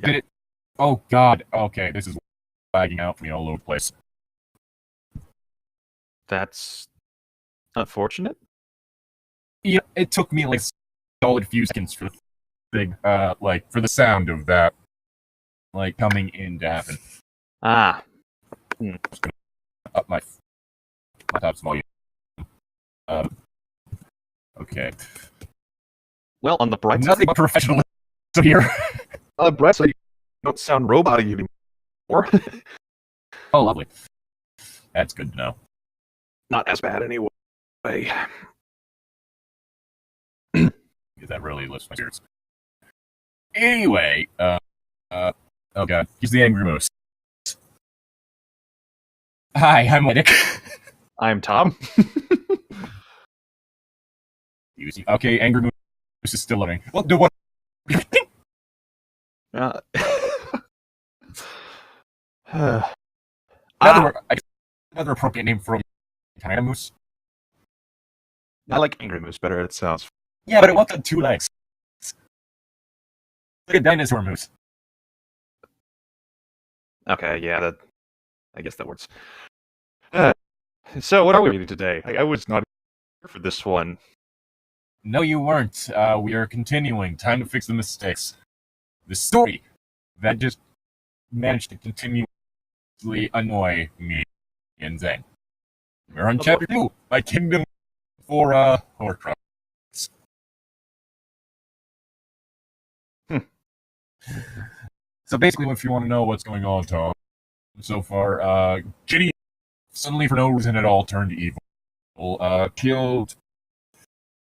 Did it? Oh God. Okay, this is lagging out for me all over the place. That's unfortunate. Yeah, it took me like a solid few seconds for the thing, like for the sound of that, like coming in to happen. Ah. Just gonna up my laptop's volume. Okay. Well, on the bright side, Nothing but professionalism here. on the bright side, you don't sound robot-y anymore. Oh, lovely. That's good to know. Not as bad anyway. Because that really lifts my spirits. Anyway, oh God, he's the Angry Moose. Hi, I'm Llytic. I'm Tom. Okay, Angry Moose is still living. Well, do what? Another appropriate name for a kind of moose. I like Angry Moose better. It sounds. Yeah, but it walks on two legs. Like a dinosaur moose. Okay, yeah, I guess that works. So, what are we reading today? I was not here for this one. No, you weren't. We are continuing. Time to fix the mistakes. The story that just managed to continuously annoy me and Zane. We're on chapter 2, My Kingdom for Horcrux. So basically, if you want to know what's going on, Tom, so far, Ginny suddenly, for no reason at all, turned evil. Killed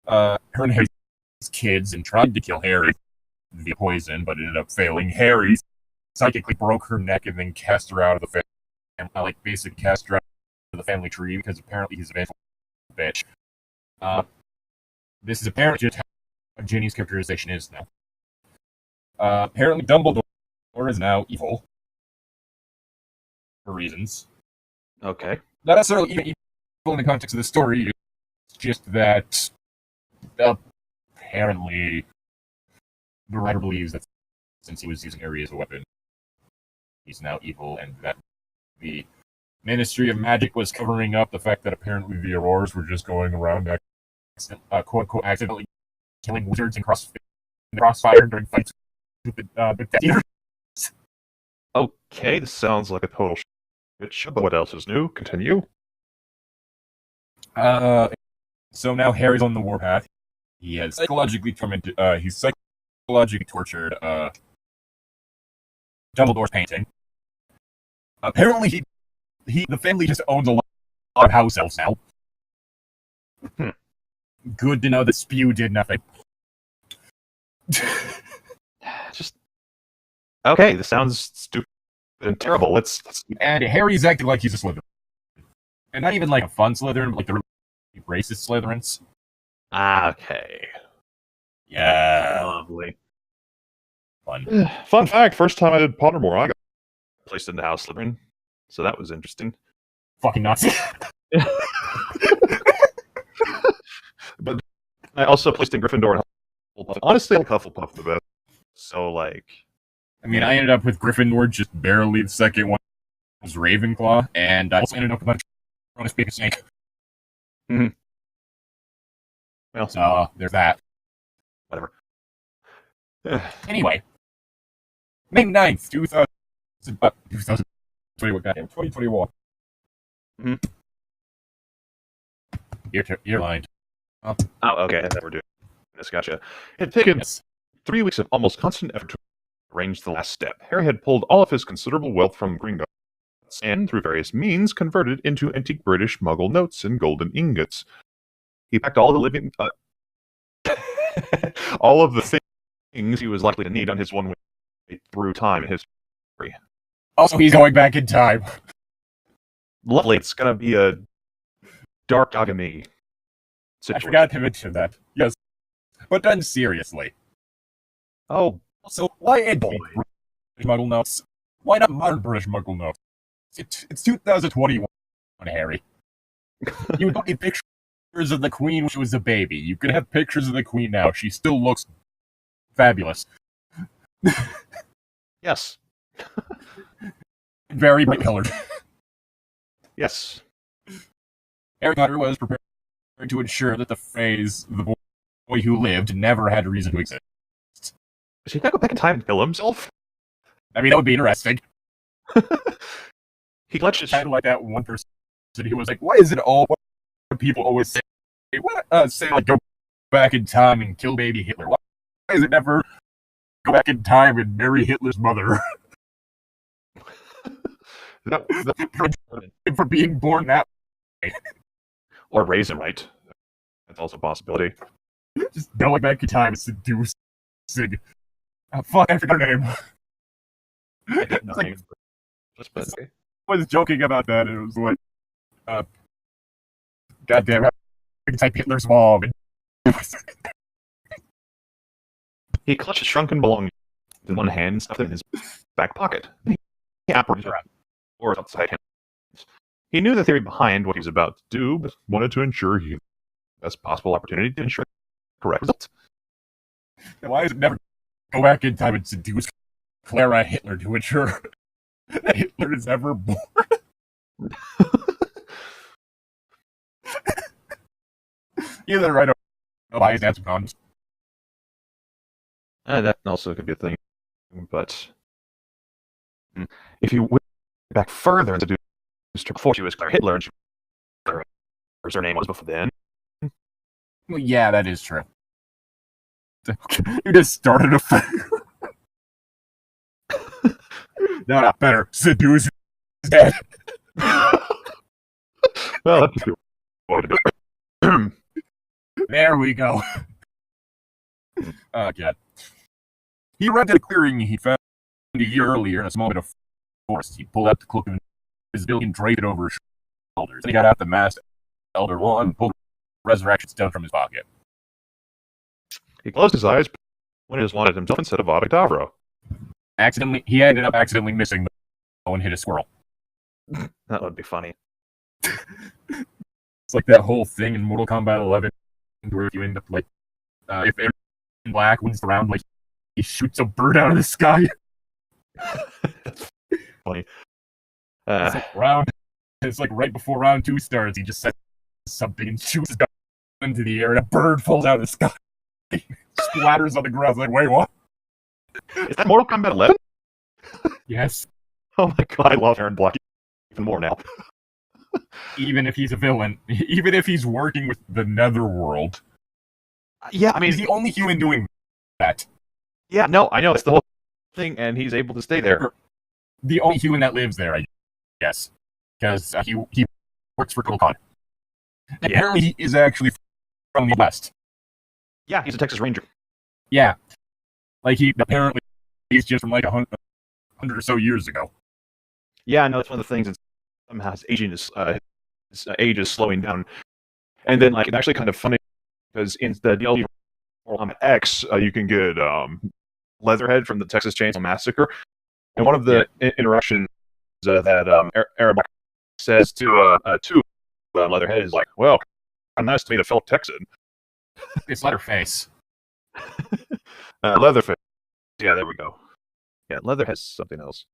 her and Harry's kids and tried to kill Harry via poison, but ended up failing. Harry psychically broke her neck and then cast her out of the family, basically cast her out of the family tree because apparently he's a vengeful bitch. This is apparently just how Ginny's characterization is now. Apparently Dumbledore is now evil. For reasons. Okay. Not necessarily even evil in the context of the story, it's just that apparently the writer believes that since he was using Harry as a weapon, he's now evil, and that the Ministry of Magic was covering up the fact that apparently the Aurors were just going around quote-unquote accidentally killing wizards in crossfire during fights with the Death Eaters. Okay, this sounds like a total shit show, but what else is new? Continue. So now Harry's on the warpath. He has psychologically tormented, he's psychologically tortured, Dumbledore's painting. Apparently the family just owns a lot of house elves now. Good to know that Spew did nothing. Just okay. This sounds stupid and terrible. Let's. And Harry's acting like he's a Slytherin, and not even like a fun Slytherin, but like the really racist Slytherins. Okay. Yeah, lovely. Fun. Fun fact: first time I did Pottermore, I got placed in the House Slytherin, so that was interesting. Fucking Nazi. But I also placed in Gryffindor and Hufflepuff. Honestly, I like Hufflepuff the best. So, like... I mean, I ended up with Gryffindor, just barely. The second one was Ravenclaw, and I also ended up with a Cronus Baby Snake. Mm-hmm. Well, so, there's that. Whatever. Anyway. May 9th, 2021. Mm-hmm. You're lying. Oh, okay. I thought we're doing this. Gotcha. It had taken 3 weeks of almost constant effort to arrange the last step. Harry had pulled all of his considerable wealth from Gringotts and, through various means, converted into antique British Muggle notes and golden ingots. He packed all the living... all of the things he was likely to need on his one way through time in history. Also, he's going back in time. Lovely. It's going to be a dark agony situation. I forgot to mention that. Yes. But done seriously. Oh. So, why British Muggle notes? Why not modern British Muggle notes? It's 2021, Harry. You don't need pictures of the Queen when she was a baby. You can have pictures of the Queen now. She still looks fabulous. Yes. Very bright colored. Yes. Harry Potter was prepared to ensure that the phrase "the boy who lived" never had a reason to exist. Is he gonna go back in time and kill himself? I mean, that would be interesting. He clutched his... Kind of like that one person who was like, "Why is it all what people always say? Say like go back in time and kill baby Hitler? Why is it never go back in time and marry Hitler's mother for being born that way?" Or raise him right. That's also a possibility. Just going back in time and seducing. Oh, fuck, I forgot her name. Nothing. I was joking about that, and it was like, goddamn, I can type Hitler's mom. He clutched his shrunken belongings in one hand and stuffed them in his back pocket. He operated around, or outside him. He knew the theory behind what he was about to do, but wanted to ensure he had the best possible opportunity to ensure the correct result. Why is it never go back in time and seduce Clara Hitler to ensure that Hitler is ever born? Either right or buy his dad's guns. That also could be a thing, but if you went back further and seduced her before she was Clara Hitler, and she her name was before then. Well, yeah, that is true. You just started a fire. No, not better. Seduce his dad. Well, that's a good way to do it. There we go. Oh, God. He arrived at a clearing he found a year earlier in a small bit of forest. He pulled out the cloak of invisibility and draped it over his shoulders. Then he got out the masked Elder Wand and pulled the resurrection stone from his pocket. He closed his eyes when he just wanted himself instead of Avada He ended up accidentally missing the bow and hit a squirrel. That would be funny. It's like that whole thing in Mortal Kombat 11 where you end up like, if everyone in black wins the round, like, he shoots a bird out of the sky. That's funny. It's like right before round 2 starts, he just says something and shoots a gun into the air, and a bird falls out of the sky. Splatters on the ground. Like, wait, what? Is that Mortal Kombat 11? Yes. Oh my god, I love Aaron Black even more now. Even if he's a villain, even if he's working with the Netherworld. Yeah, I mean, he's the only human doing that. Yeah, no, I know, that's the whole thing, and he's able to stay there. The only human that lives there, I guess. Because he works for Kulkan. Yeah. Apparently he is actually from the West. Yeah, he's a Texas Ranger. Yeah. Like, apparently he's just from like 100 or so years ago. Yeah, I know, that's one of the things, and somehow his age is slowing down. And then, like, it's actually kind of funny, because in the DLC Mortal Kombat X, you can get Leatherhead from the Texas Chainsaw Massacre. And one of the interactions that Aaron says to Leatherhead is like, well, nice to meet a fellow Texan. It's Leatherface. Leatherface. Yeah, there we go. Yeah, Leatherhead's something else.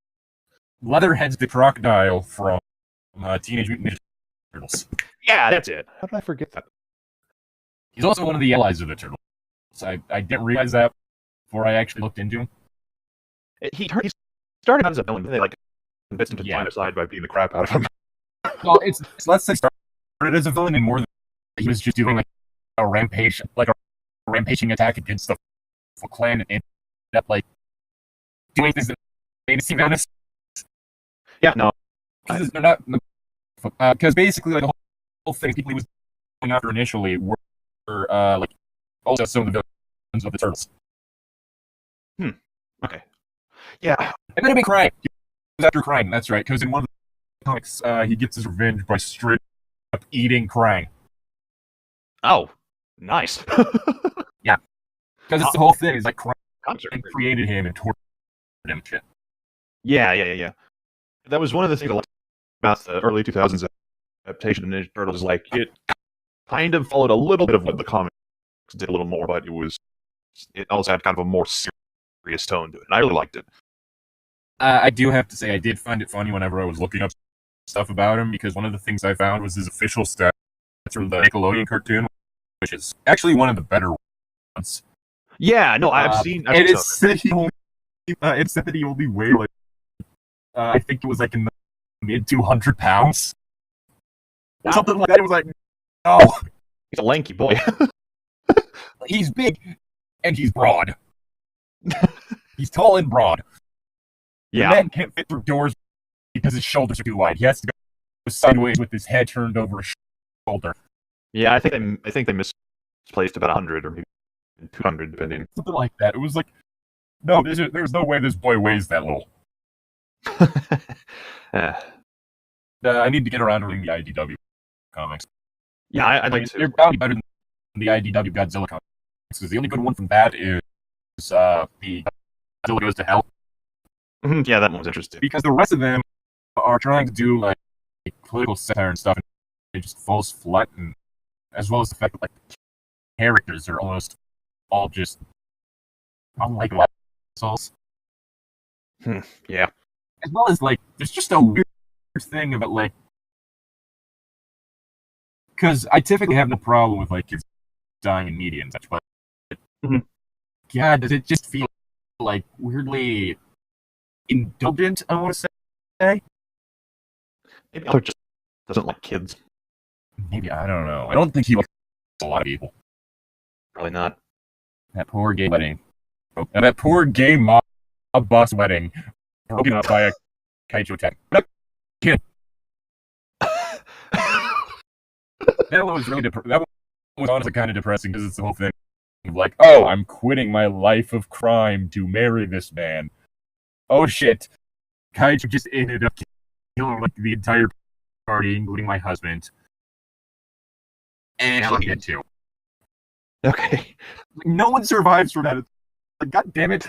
Leatherhead's the crocodile from Teenage Mutant Ninja Turtles. Yeah, that's it. How did I forget that? He's also one of the allies of the Turtles. I didn't realize that before I actually looked into him. He started out as a villain, and they like convinced him to find his side by beating the crap out of him. Well, let's say started as a villain, and more than he was just doing like a rampaging attack against the clan, and ended up like doing things that made it seem honest. Yeah, no, because they're not. Because basically, like, the whole thing people he was going after initially were like also some of the villains of the Turtles. Okay. Yeah. And then it'd be Krang. He was after Krang, that's right. Because in one of the comics, he gets his revenge by straight up eating Krang. Oh, nice. Yeah. Because it's the whole thing. It's like Krang created him and tortured him and shit. Yeah. That was one of the things I liked about the early 2000s adaptation of Ninja Turtles. Like, it kind of followed a little bit of what the comics did a little more, but it also had kind of a more serious tone to it, and I really liked it. I do have to say, I did find it funny whenever I was looking up stuff about him, because one of the things I found was his official stats from the Nickelodeon cartoon, which is actually one of the better ones. Yeah, no, I've seen And some of it said that he only weighed like, I think it was like in the mid 200 pounds. Or something like that. It was like, no. He's a lanky boy. He's big, and he's broad. He's tall and broad. Yeah. The man can't fit through doors because his shoulders are too wide. He has to go sideways with his head turned over his shoulder. Yeah, I think they misplaced about 100 or maybe 200, depending. Something like that. It was like, no, there's no way this boy weighs that little. I need to get around to reading the IDW comics. Yeah, I'd like to. They're probably better than the IDW Godzilla comics, because the only good one from that is the Godzilla Goes to Hell. Yeah, that one was interesting. Because the rest of them are trying to do like political satire and stuff, and it just falls flat, and as well as the fact that like the characters are almost all just unlikable assholes. Yeah. As well as like, there's just a weird thing about like, because I typically have no problem with like kids dying in media and such, but God, does it just feel like weirdly indulgent? I want to say. Maybe Arthur just doesn't like kids. Maybe, I don't know. I don't think he likes a lot of people. Probably not. That poor gay wedding. That poor gay mob boss wedding broken up by a kaiju attack. Kid. That one was really that one was honestly kind of depressing, because it's the whole thing of like, oh, I'm quitting my life of crime to marry this man. Oh shit. Kaiju just ended up killing like the entire party, including my husband. And Elliot too. Okay. No one survives from that. Like, God damn it.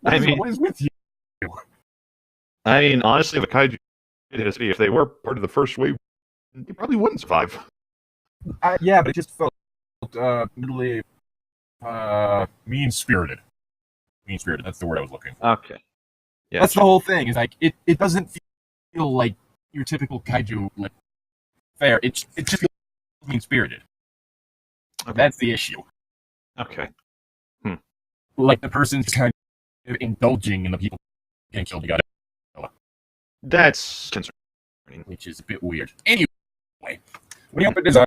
What is with you? I mean, honestly, the kaiju in a city, if they were part of the first wave, they probably wouldn't survive. Yeah, but it just felt middle-aged, mean-spirited. Mean-spirited, that's the word I was looking for. Okay. Yeah, that's the whole thing, is like, it doesn't feel like your typical kaiju, like, fair. It just feels mean-spirited. Okay. That's the issue. Okay. Like, the person's kind of indulging in the people getting killed. You got it. That's concerning. Which is a bit weird. Anyway, when he opened his eyes,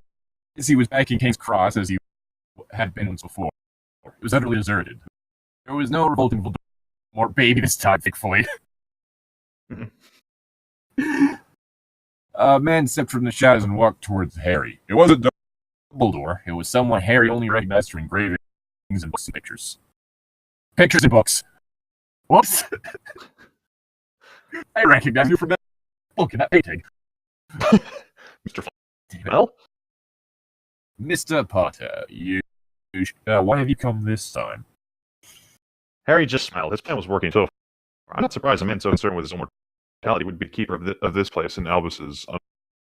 he was back in King's Cross as he had been once before. It was utterly deserted. There was no revolting more baby this time, thankfully. A man stepped from the shadows and walked towards Harry. It wasn't Dumbledore. It was someone Harry only recognized through engravings and books and pictures. Pictures and books. Whoops. I recognize you from that book and that painting. Mr. Well? Mr. Potter, why have you come this time? Harry just smiled. His plan was working so far. I'm not surprised a man so concerned with his own mortality would be the keeper of this place in Albus's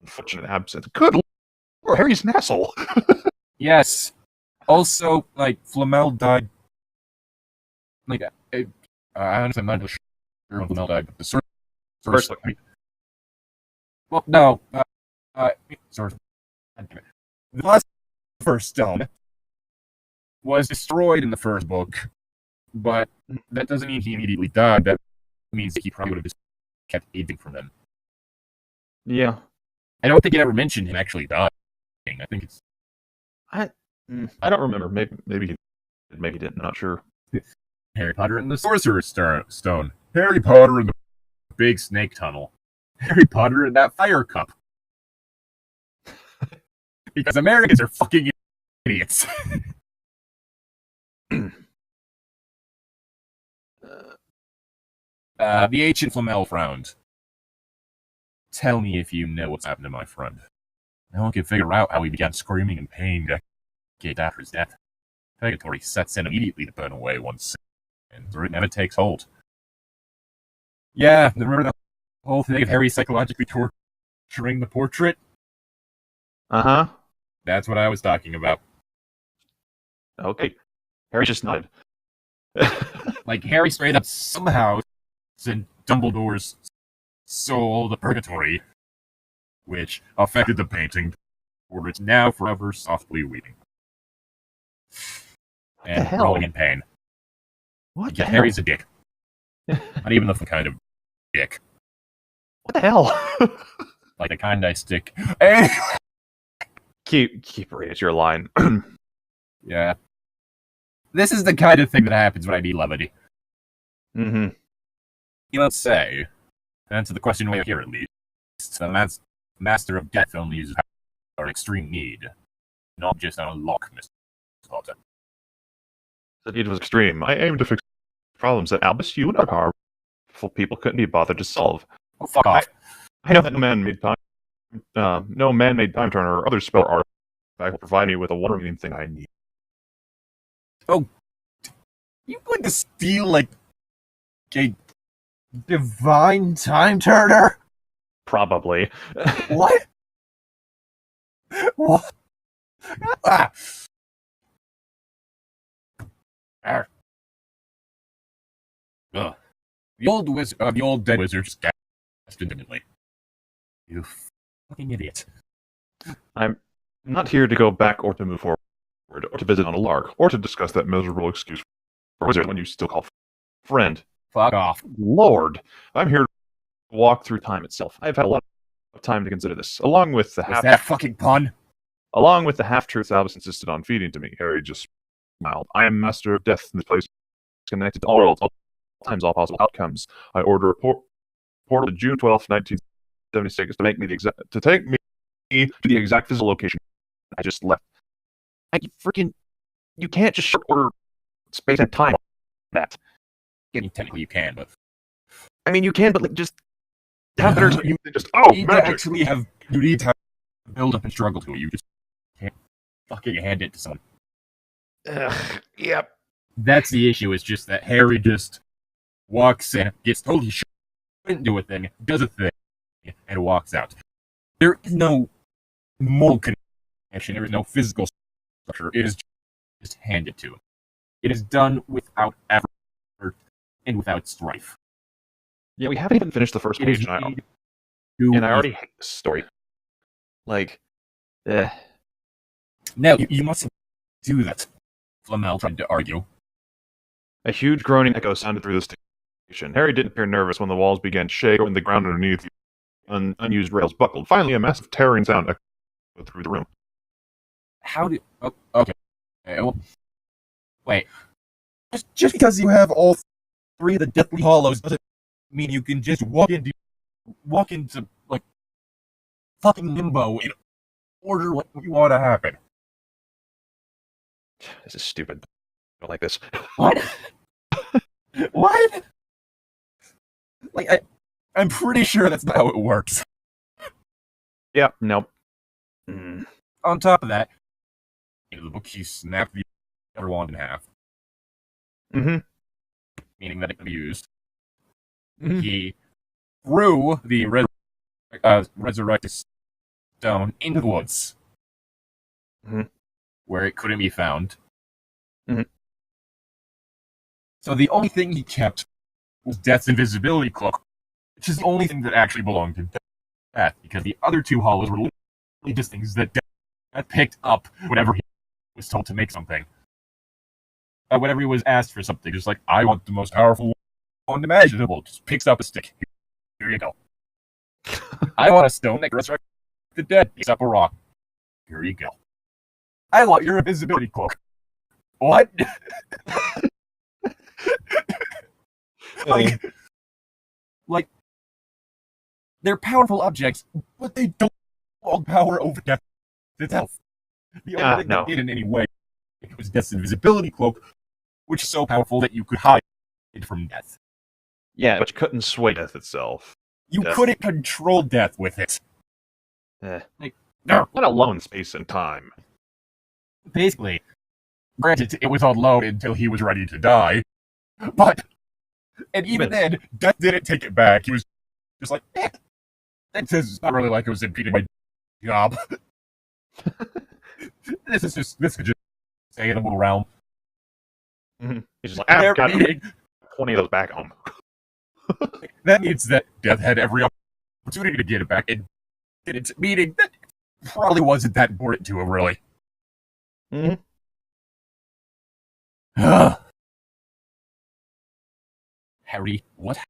unfortunate absence. Good Lord, Harry's an asshole. Yes. Also, like, Flamel died. Like, I'm not sure when Flamel died, but the first. Well, no. Sorry. The last first stone was destroyed in the first book, but that doesn't mean he immediately died. That means that he probably would have just kept aging from them. Yeah. I don't think it ever mentioned him actually dying. I think it's... I don't remember. Maybe he did. Maybe he didn't. I'm not sure. Harry Potter and the Sorcerer's Stone. Harry Potter and the Big Snake Tunnel. Harry Potter and that fire cup. Because Americans are fucking idiots. The ancient Flamel frowned. Tell me if you know what's happened to my friend. No one can figure out how he began screaming in pain decades after his death. Purgatory sets in immediately to burn away once, and it never takes hold. Yeah, remember the whole thing of Harry psychologically torturing the portrait? Uh-huh. That's what I was talking about. Okay. Harry just nodded. Like, Harry straight up somehow in Dumbledore's soul, the purgatory, which affected the painting, where it's now forever softly weeping. And rolling in pain. What Yeah, Harry's a dick. Not even the kind of dick. What the hell? Like the kind I stick. Anyway. Keep reading your line. Yeah. This is the kind of thing that happens when I need levity. Mm-hmm. You don't say. To answer the question we have here, at least, the Master of Death only uses our extreme need, not just on a lock, Mr. Potter. The need was extreme. I aimed to fix problems that Albus, you, and other powerful people couldn't be bothered to solve. Oh, fuck off. I know that no man-made time turner or other spell artifact will provide me with a one-remaining thing I need. Oh, you going to steal, like, a divine time turner? Probably. What? What? Ah. Ugh. The old dead wizard just gasped indignantly. You fucking idiot. I'm not here to go back or to move forward, or to visit on a lark, or to discuss that miserable excuse for a wizard when you still call friend. Fuck off. Lord, I'm here to walk through time itself. I've had a lot of time to consider this, along with the Was that a fucking pun? Along with the half-truths Albus insisted on feeding to me. Harry just smiled. I am master of death in this place, connected to all worlds, all times, all possible outcomes. I order a portal to June 12th, 1976 to take me to the exact physical location I just left. You can't just order space and time like that. I mean, technically you can, but... I mean, you can, but like, just have better... you need to build up and struggle to it. You just can't fucking hand it to someone. Yep. That's the issue, is just that Harry just walks in, gets told he shouldn't do a thing, does a thing, and walks out. There is no moral connection, there is no physical structure, it is just handed to him. It is done without effort and without strife. Yeah, we haven't even finished the first page, and I already hate this story. Like, Now, you mustn't do that, Flamel tried to argue. A huge groaning echo sounded through the station. Harry didn't appear nervous when the walls began to shake and the ground underneath the unused rails buckled. Finally, a massive tearing sound echoed through the room. How did... Oh, okay. Well, wait. Just because you have all three of the Deathly Hollows doesn't mean you can just walk into like, fucking limbo and order what you want to happen. This is stupid. I don't like this. What? What? Like, I'm pretty sure that's not how it works. Yeah, nope. On top of that, in the book, he snapped the other wand in half. Mm-hmm. Meaning that it can be used. Mm-hmm. He threw the resurrected stone into the woods. Mm-hmm. Where it couldn't be found. Mm-hmm. So the only thing he kept was Death's invisibility cloak, which is the only thing that actually belonged to Death, because the other two hollows were literally just things that Death picked up whenever he was told to make something. Whenever he was asked for something, just like, I want the most powerful wand imaginable, just picks up a stick. Here you go. I want a stone that can resurrect the dead, picks up a rock. Here you go. I want your invisibility cloak. What? like, they're powerful objects, but they don't hold power over Death itself. The only thing that did in any way was Death's invisibility cloak, which is so powerful that you could hide from Death. Yeah, but you couldn't sway Death itself. You couldn't control Death with it. Like, no. Let alone space and time. Basically, granted, it was on loan until he was ready to die, but, and even then, Death didn't take it back. He was just like, it's not really like it was impeding my job. This could just stay in the little realm. Mm-hmm. He's just like, I've got 20 of those back home. That means that Death had every opportunity to get it back and didn't, meaning that probably wasn't that important to him, really. Mm-hmm. Harry, what have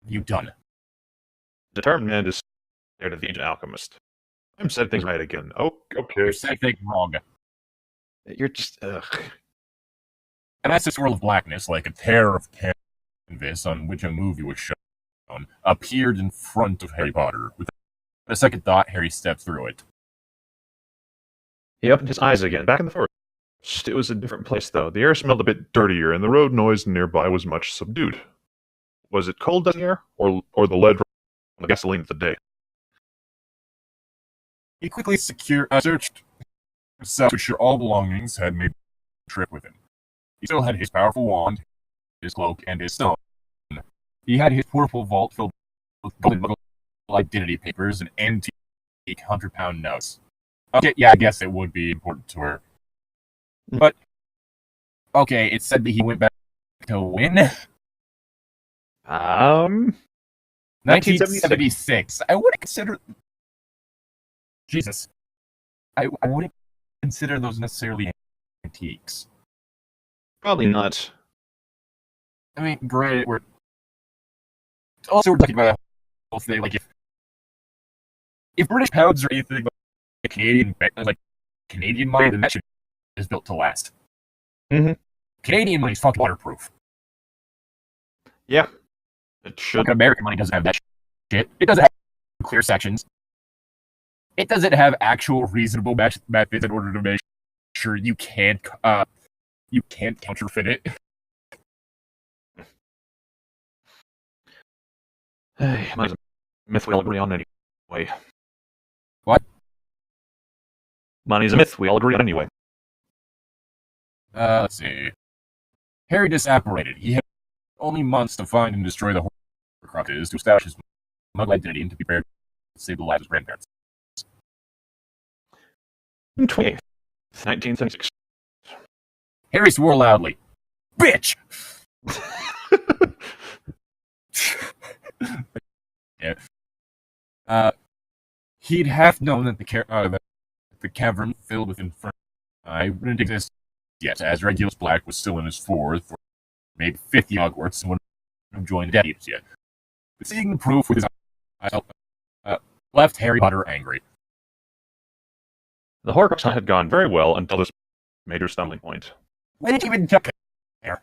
you done? Determined man just stared at the ancient alchemist. I'm setting things right again. Oh, okay. You're saying things wrong. You're just, ugh. And as a swirl of blackness, like a tear of canvas on which a movie was shown, appeared in front of Harry Potter. With a second thought, Harry stepped through it. He opened his eyes again, back in the forest. It was a different place, though. The air smelled a bit dirtier, and the road noise nearby was much subdued. Was it cold dusty air, or the lead from the gasoline of the day? He quickly searched himself to ensure all belongings had made the trip with him. He still had his powerful wand, his cloak, and his stone. He had his purple vault filled with golden identity papers and antique 100-pound notes. Okay, yeah, I guess it would be important to her. But, okay, it said that he went back to when? 1976. I wouldn't consider... Jesus. I wouldn't consider those necessarily antiques. Probably not. I mean, granted, we're talking about a whole thing, like, if British pounds or anything like Canadian money, then that shit is built to last. Mm-hmm. Canadian money's fucking waterproof. Yeah, it should. Fucking American money doesn't have that shit. It doesn't have clear sections. It doesn't have actual reasonable methods in order to make sure you can't counterfeit it. Hey, money's a myth we all agree on anyway. What? Money's a myth we all agree on anyway. Let's see. Harry disapparated. He had only months to find and destroy the Horcruxes to establish his muggle identity and to be prepared to save the lives of his grandparents. 28th, 1976. Harry swore loudly. Bitch! Yeah. He'd half known that the cavern filled with inferno wouldn't exist yet, as Regulus Black was still in his fourth or maybe fifth year Hogwarts and wouldn't have joined the Death yet. But seeing the proof with his eyes left Harry Potter angry. The Horcrux hunt had gone very well until this major stumbling point. Why did you even jump there?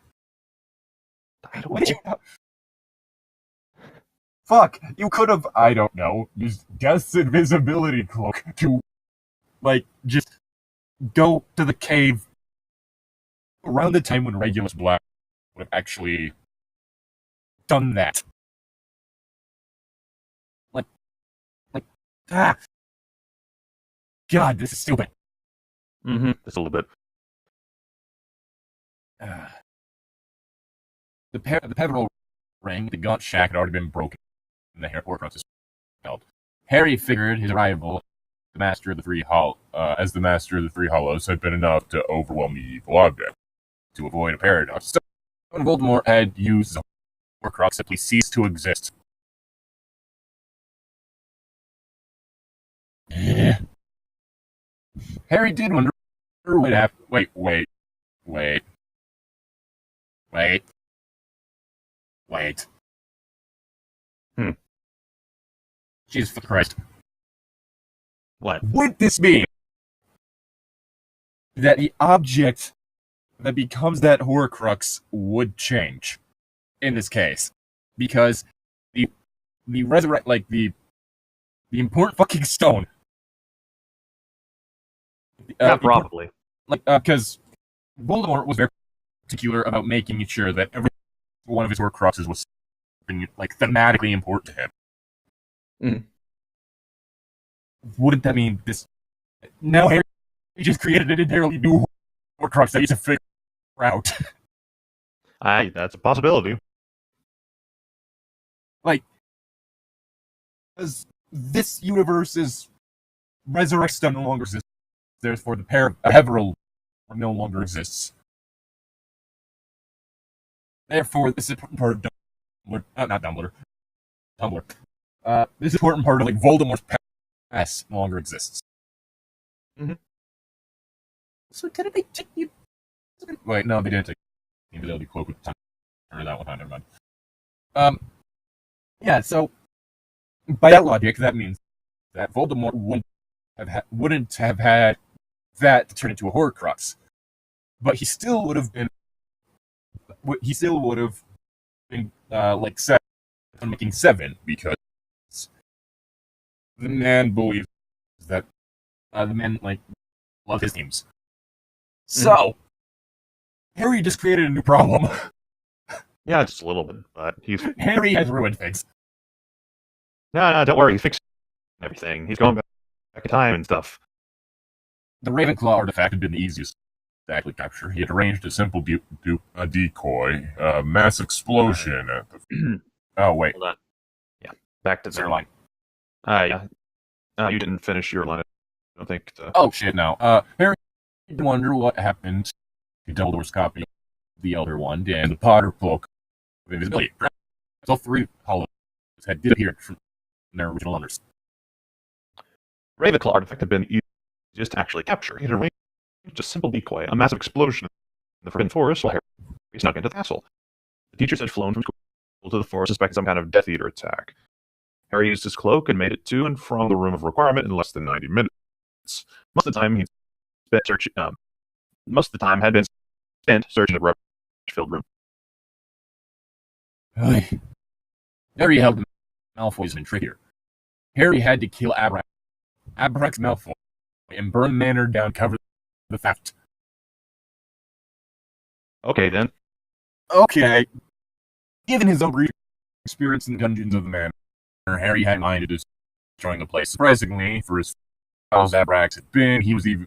I don't Why did you... Fuck, you could have, I don't know, used Death's invisibility cloak to, like, just go to the cave around the time when Regulus Black would have actually done that. God, this is stupid. Mm-hmm, just a little bit. The pivotal ring, the gaunt shack, had already been broken, and the Horcruxes held. Harry figured his arrival as the Master of the Three Hollows had been enough to overwhelm the evil object. To avoid a paradox, so when Voldemort had used the Horcrux, simply ceased to exist. Harry did wonder what happened. Wait. Jesus Christ. What? Would this mean that the object that becomes that Horcrux would change in this case? Because the important fucking stone. Yeah, probably. Because Voldemort was very particular about making sure that every one of his Horcruxes was thematically important to him. Mm. Wouldn't that mean this? Now Harry just created an entirely new Horcrux that he's to figure out. That's a possibility. As this universe's Resurrect Stone no longer exists, therefore the pair of Peveril no longer exists. Therefore, this important part of not Dumbledore, Tumblr. This important part of like Voldemort's past no longer exists. Mm-hmm. So did they take you? Wait, no, they didn't take the invisibility cloak with time. Or that one time, never mind. Yeah. So by that logic, that means that Voldemort wouldn't have had that to turn into a Horcrux, but he still would have been. He still would have been like making 7 because the man believes that the man like love his teams. So Harry just created a new problem. Yeah, just a little bit, but Harry has ruined things. No, don't worry, he fixed everything. He's going back in time and stuff. The Ravenclaw artifact had been the easiest to actually capture. He had arranged a simple decoy, mass explosion at the. Oh wait, Hold on. Yeah, back to your line. Yeah. You didn't finish your line. I don't think. Oh shit! No. Harry wonder what happened to Dumbledore's copy of the Elder Wand and the Potter Cloak of Invisibility. All 3 hollows had disappeared from their original owners. Ravenclaw artifact had been easiest to actually capture. He had arranged a simple decoy, a massive explosion in the forbidden forest while Harry snuck into the castle. The teachers had flown from school to the forest suspecting some kind of Death Eater attack. Harry used his cloak and made it to and from the room of requirement in less than 90 minutes. Most of the time had been spent searching the rubbish-filled room. Harry held Malfoy's been trickier. Harry had to kill Abrax Malfoy and burn Manor down, cover the theft. Okay, then. Okay. Given his own brief experience in the dungeons of the Manor, Harry had in mind to destroying the place. Surprisingly, for as foul as Abrax had been, he was even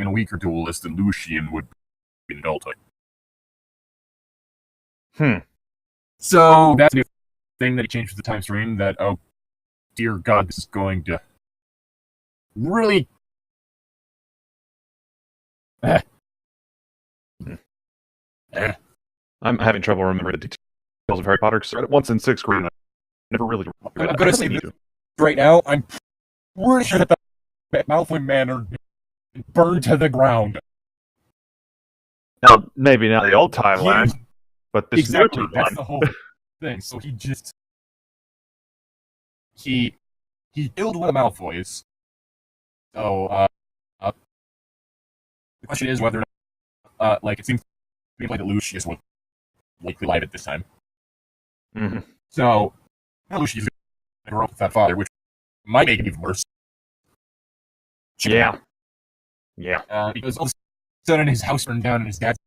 a weaker duelist than Lucian would be in adulthood. So that's the thing that he changed with the time stream. That dear God, this is going to really. I'm having trouble remembering the details of Harry Potter because I read it once in 6th grade and I never really. I'm going to say this right now. I'm pretty sure that the Malfoy Manor burned to the ground. Now, maybe not the old timeline, but this exactly, new that's timeline. the whole thing. So he just he killed one of the Malfoys. So the question is whether or not, it seems to be like that Lucius was likely alive at this time. Mm-hmm. So now Lucius is going to grow up with that father, which might make it even worse. Yeah. Because all of a sudden his house burned down and his dad's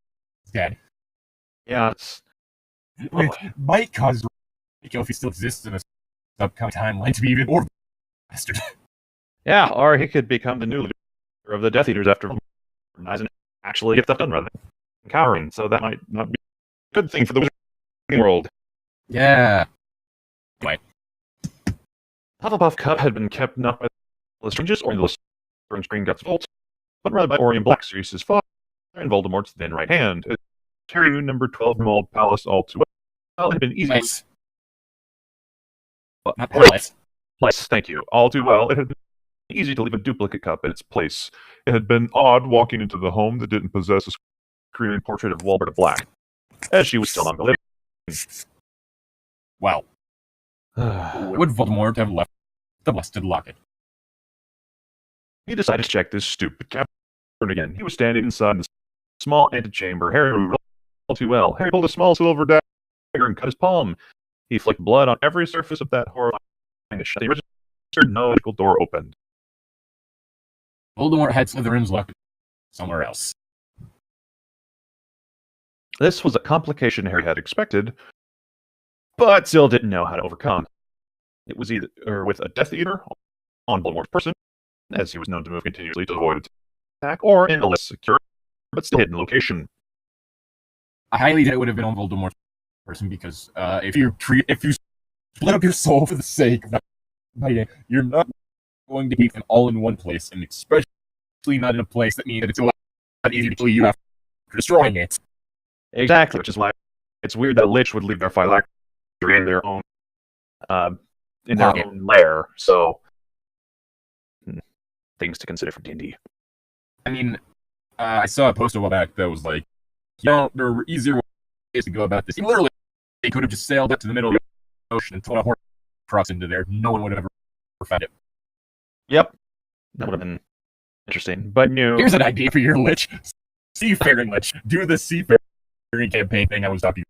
dead. Yeah, it's... Which might cause Rico, if he still exists in a upcoming timeline, to be even more bastard. Yeah, or he could become the new leader of the Death Eaters after Voldemort and actually get stuff done rather than cowering. So that might not be a good thing for the wizarding world. Yeah. Anyway. Hufflepuff Cup had been kept not by the Stranges or the Strange Gringotts Vault, but rather by Orion Black, Sirius's father, and Voldemort's then right hand. Harry knew number 12 from Old Palace all too well. It had been easy. Place. Not Palace. Place, thank you. All too well. It had been easy to leave a duplicate cup in its place. It had been odd walking into the home that didn't possess a screaming portrait of Walberta Black, as she was still on the living. Well, would Voldemort have left the blessed locket? He decided to check this stupid cavern again. He was standing inside the small antechamber. Harry knew all too well. Harry pulled a small silver dagger and cut his palm. He flicked blood on every surface of that horrifying shut. The registered no magical door opened. Voldemort had Slytherin's locket somewhere else. This was a complication Harry had expected, but still didn't know how to overcome. It was either with a Death Eater on Voldemort's person, as he was known to move continuously to avoid attack, or in a less secure but still hidden location. I highly doubt it would have been on Voldemort's person because if you split up your soul for the sake of fighting, you're not going to keep them all in one place, and especially not in a place that means that it's a lot easier to kill you after destroying it. Exactly, which is why it's weird that Lich would leave their phylactery in their own own lair. So things to consider for D&D. I mean, I saw a post a while back that was like, there were easier ways to go about this. Literally, they could have just sailed up to the middle of the ocean and thrown a horse across into there. No one would have ever found it. Yep, that would have been interesting. But here's an idea for your Lich. Seafaring Lich. Do the seafaring campaign thing I was talking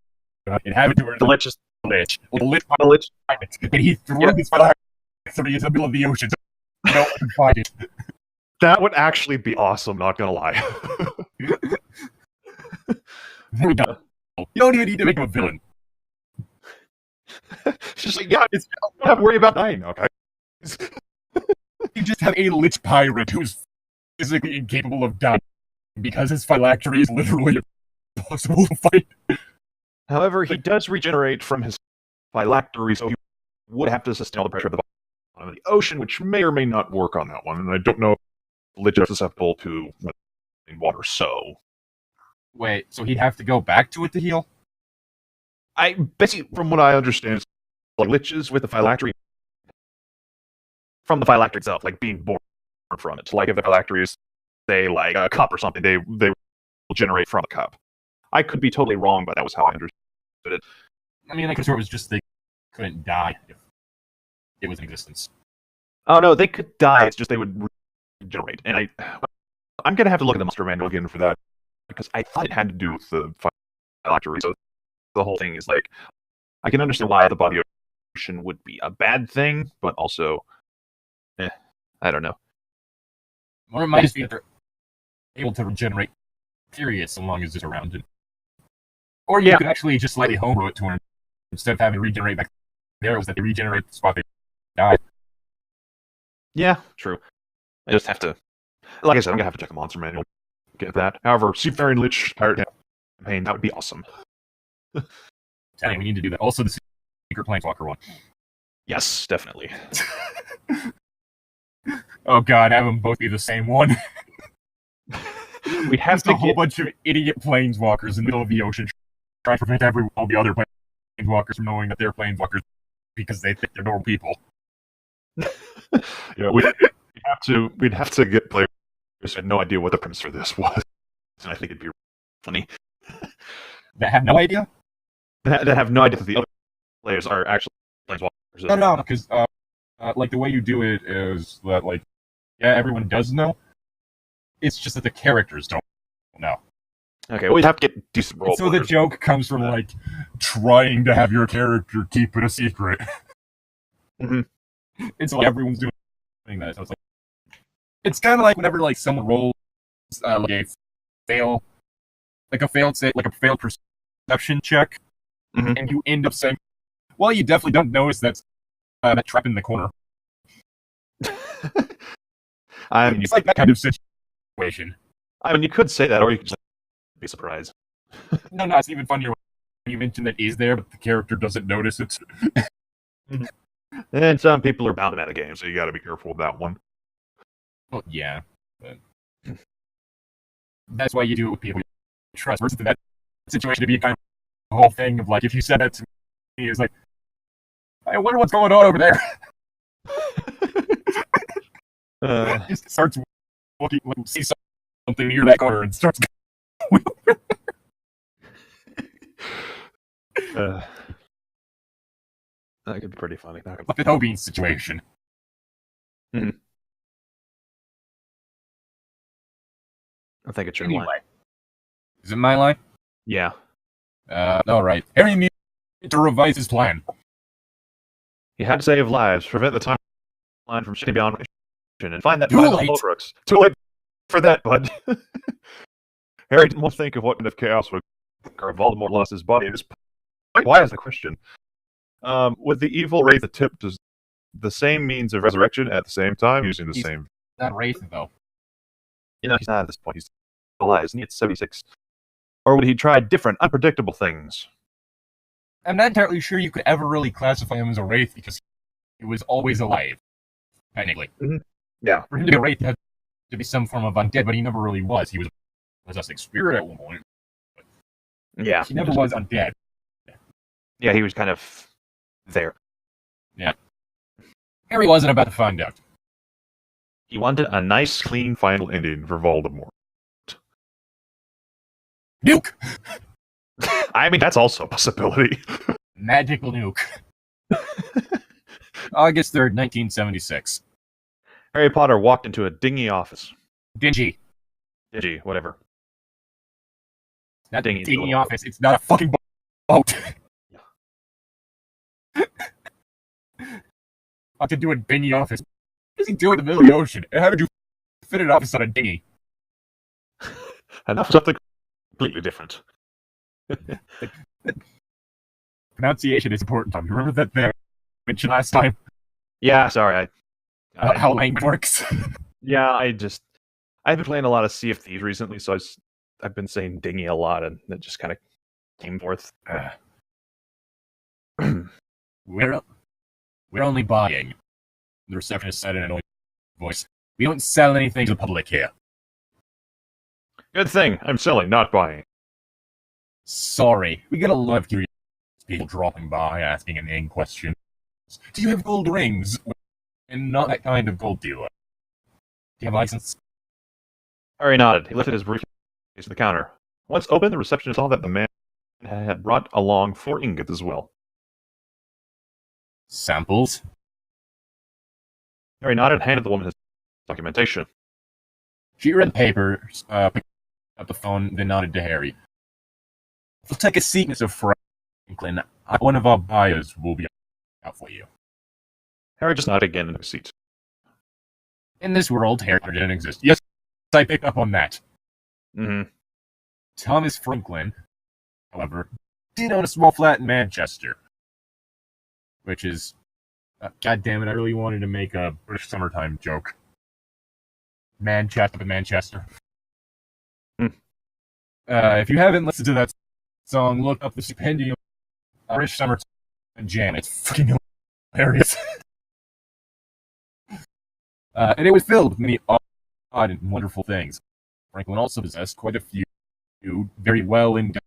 about. And have it to where the Lich is Lich. And he threw his fire into the middle of the ocean so no one can find it. That would actually be awesome, not gonna lie. Very dumb. You don't even need to make him a villain. It's just like, yeah, you don't have to worry about dying, okay? You just have a Lich pirate who's physically incapable of dying because his phylactery is literally impossible to fight. However, he does regenerate from his phylactery, so he would have to sustain all the pressure of the bottom of the ocean, which may or may not work on that one. And I don't know if Lich is susceptible to water, so... Wait, so he'd have to go back to it to heal? Basically, from what I understand, like Liches with the phylactery from the phylactery itself, like being born from it. Like if the phylactery is, say, like a cup or something, they will generate from a cup. I could be totally wrong, but that was how I understood it. I mean, I could swear it was just they couldn't die if it was in existence. Oh no, they could die. It's just they would regenerate. And I'm gonna have to look at the monster manual again for that because I thought it had to do with the phylactery. So the whole thing is like, I can understand why the body of the ocean would be a bad thing, but also, I don't know. Or it might just be that they're able to regenerate, period, so long as it's around it. Or you could actually just slightly homebrew it to where instead of having to regenerate back there, it was that they regenerate the spot they died. Yeah, true. I just have to, like I said, I'm gonna have to check the monster manual to get that. However, Seafaring Lich Pirate campaign, that would be awesome. Dang, we need to do that. Also, the Secret Planeswalker one. Yes, definitely. Oh god, have them both be the same one. We have just a whole bunch of idiot planeswalkers in the middle of the ocean trying to prevent all the other planeswalkers from knowing that they're planeswalkers because they think they're normal people. Yeah, we'd have to get players who had no idea what the premise for this was. And I think it'd be funny. That have no idea? That have no idea that the other players are actually planeswalkers. No, because like the way you do it is that like, yeah, everyone does know. It's just that the characters don't know. Okay, well, we'd have to get decent role. So the joke comes from like trying to have your character keep it a secret. Mm-hmm. It's like everyone's doing that. So it's like, it's kind of like whenever like someone rolls like a failed perception check, and you end up saying, "Well, you definitely don't notice that trap in the corner." It's like that kind of situation. I mean, you could say that, or you could just be surprised. No, it's even funnier when you mention that is there, but the character doesn't notice it. And some people are bound to metagame, so you got to be careful with that one. Well, yeah, but that's why you do it with people you trust. Versus that situation to be kind of the whole thing of like, if you said that to me, it's like, I wonder what's going on over there. Just starts looking, see something near that corner, and starts going. That could be pretty funny. Like the Tobin situation. I think it's your line. Is it my line? Yeah. Alright. Harry needed to revise his plan. He had to save lives, prevent the timeline from shifting beyond and find that Too final late. Horcrux. Too late for that, bud. Harry didn't want to think of what kind of chaos would occur if Voldemort lost his body. Why is the question? With the evil Wraith attempt does the same means of resurrection at the same time, using the same... Not Wraith, though. You know, he's not at this point. He's alive. Isn't he at 76? Or would he try different, unpredictable things? I'm not entirely sure you could ever really classify him as a Wraith because he was always alive, technically. Yeah. For him to be a Wraith, he had to be some form of undead, but he never really was. He was a possessing spirit at one point. Yeah. He never was undead. Yeah, he was kind of there. Yeah. Harry wasn't about to find out. He wanted a nice, clean final ending for Voldemort. Nuke! I mean, that's also a possibility. Magical nuke. August 3rd, 1976. Harry Potter walked into a dingy office. Dingy. Dingy, whatever. Not Dingy. dingy office. It's not a fucking boat. What to do a dingy office? What does he do in the middle of the ocean? How did you fit an office on a dinghy? Enough something completely different. Pronunciation is important, Tom. You remember that thing I mentioned last time? Yeah, sorry. How language works? Yeah, I've been playing a lot of Sea of Thieves recently, so I've been saying dingy a lot, and it just kind of came forth. We're only buying. The receptionist said in an annoying voice. We don't sell anything to the public here. Good thing. I'm selling, not buying. Sorry. We get a lot of curious people dropping by asking inane questions. Do you have gold rings? And not that kind of gold dealer. Do you have a license? Harry nodded. He lifted his briefcase to the counter. Once open, the receptionist saw that the man had brought along 4 ingots as well. Samples? Harry nodded and handed the woman his documentation. She read the papers, picked up the phone, then nodded to Harry. If you'll take a seat, Mr. Franklin, one of our buyers will be out for you. Harry just nodded again in his seat. In this world, Harry Potter didn't exist. Yes, I picked up on that. Mm-hmm. Thomas Franklin, however, did own a small flat in Manchester. Which is... God damn it, I really wanted to make a British summertime joke. Manchester. If you haven't listened to that song, look up the Stipendium British Summertime Jam. It's fucking hilarious. And it was filled with many odd and wonderful things. Franklin also possessed quite a few very well-endowed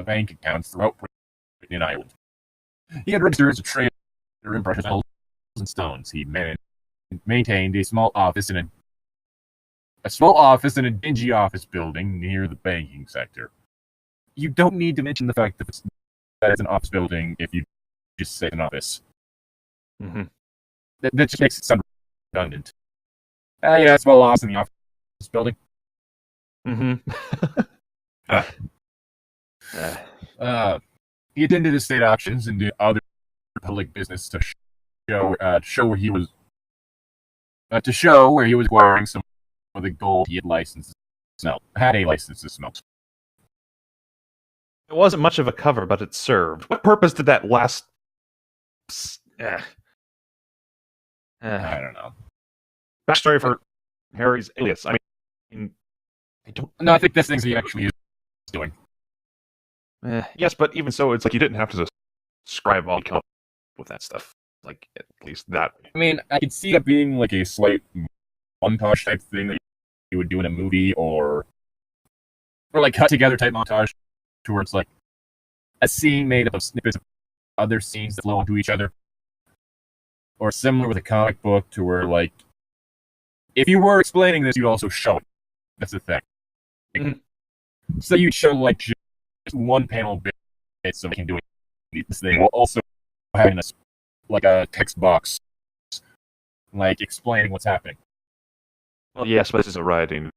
bank accounts throughout Britain and Ireland. He had registered as a trader in precious metals and stones. He maintained a small office in a dingy office building near the banking sector. You don't need to mention the fact that it's an office building if you just say an office. Mm-hmm. That just makes it sound redundant. Yeah, small office in the office building. Mm-hmm. He attended estate auctions and did other public business to show where he was acquiring some of the gold he had a license to smelt. It wasn't much of a cover, but it served. What purpose did that last... I don't know. Backstory for Harry's alias. I mean, I don't... No, I think that's things he actually is doing. Yes, but even so, it's like you didn't have to describe all you come up with that stuff. Like, at least that. I mean, I could see that being like a slight montage type thing that you would do in a movie, or like cut together type montage, to where it's like a scene made up of snippets of other scenes that flow into each other. Or similar with a comic book, to where, like, if you were explaining this, you'd also show it. That's the thing. Mm-hmm. So you'd show, like, just one panel bit so they can do this thing, while also having a text box, like, explaining what's happening. Well, yes, but this is a writing.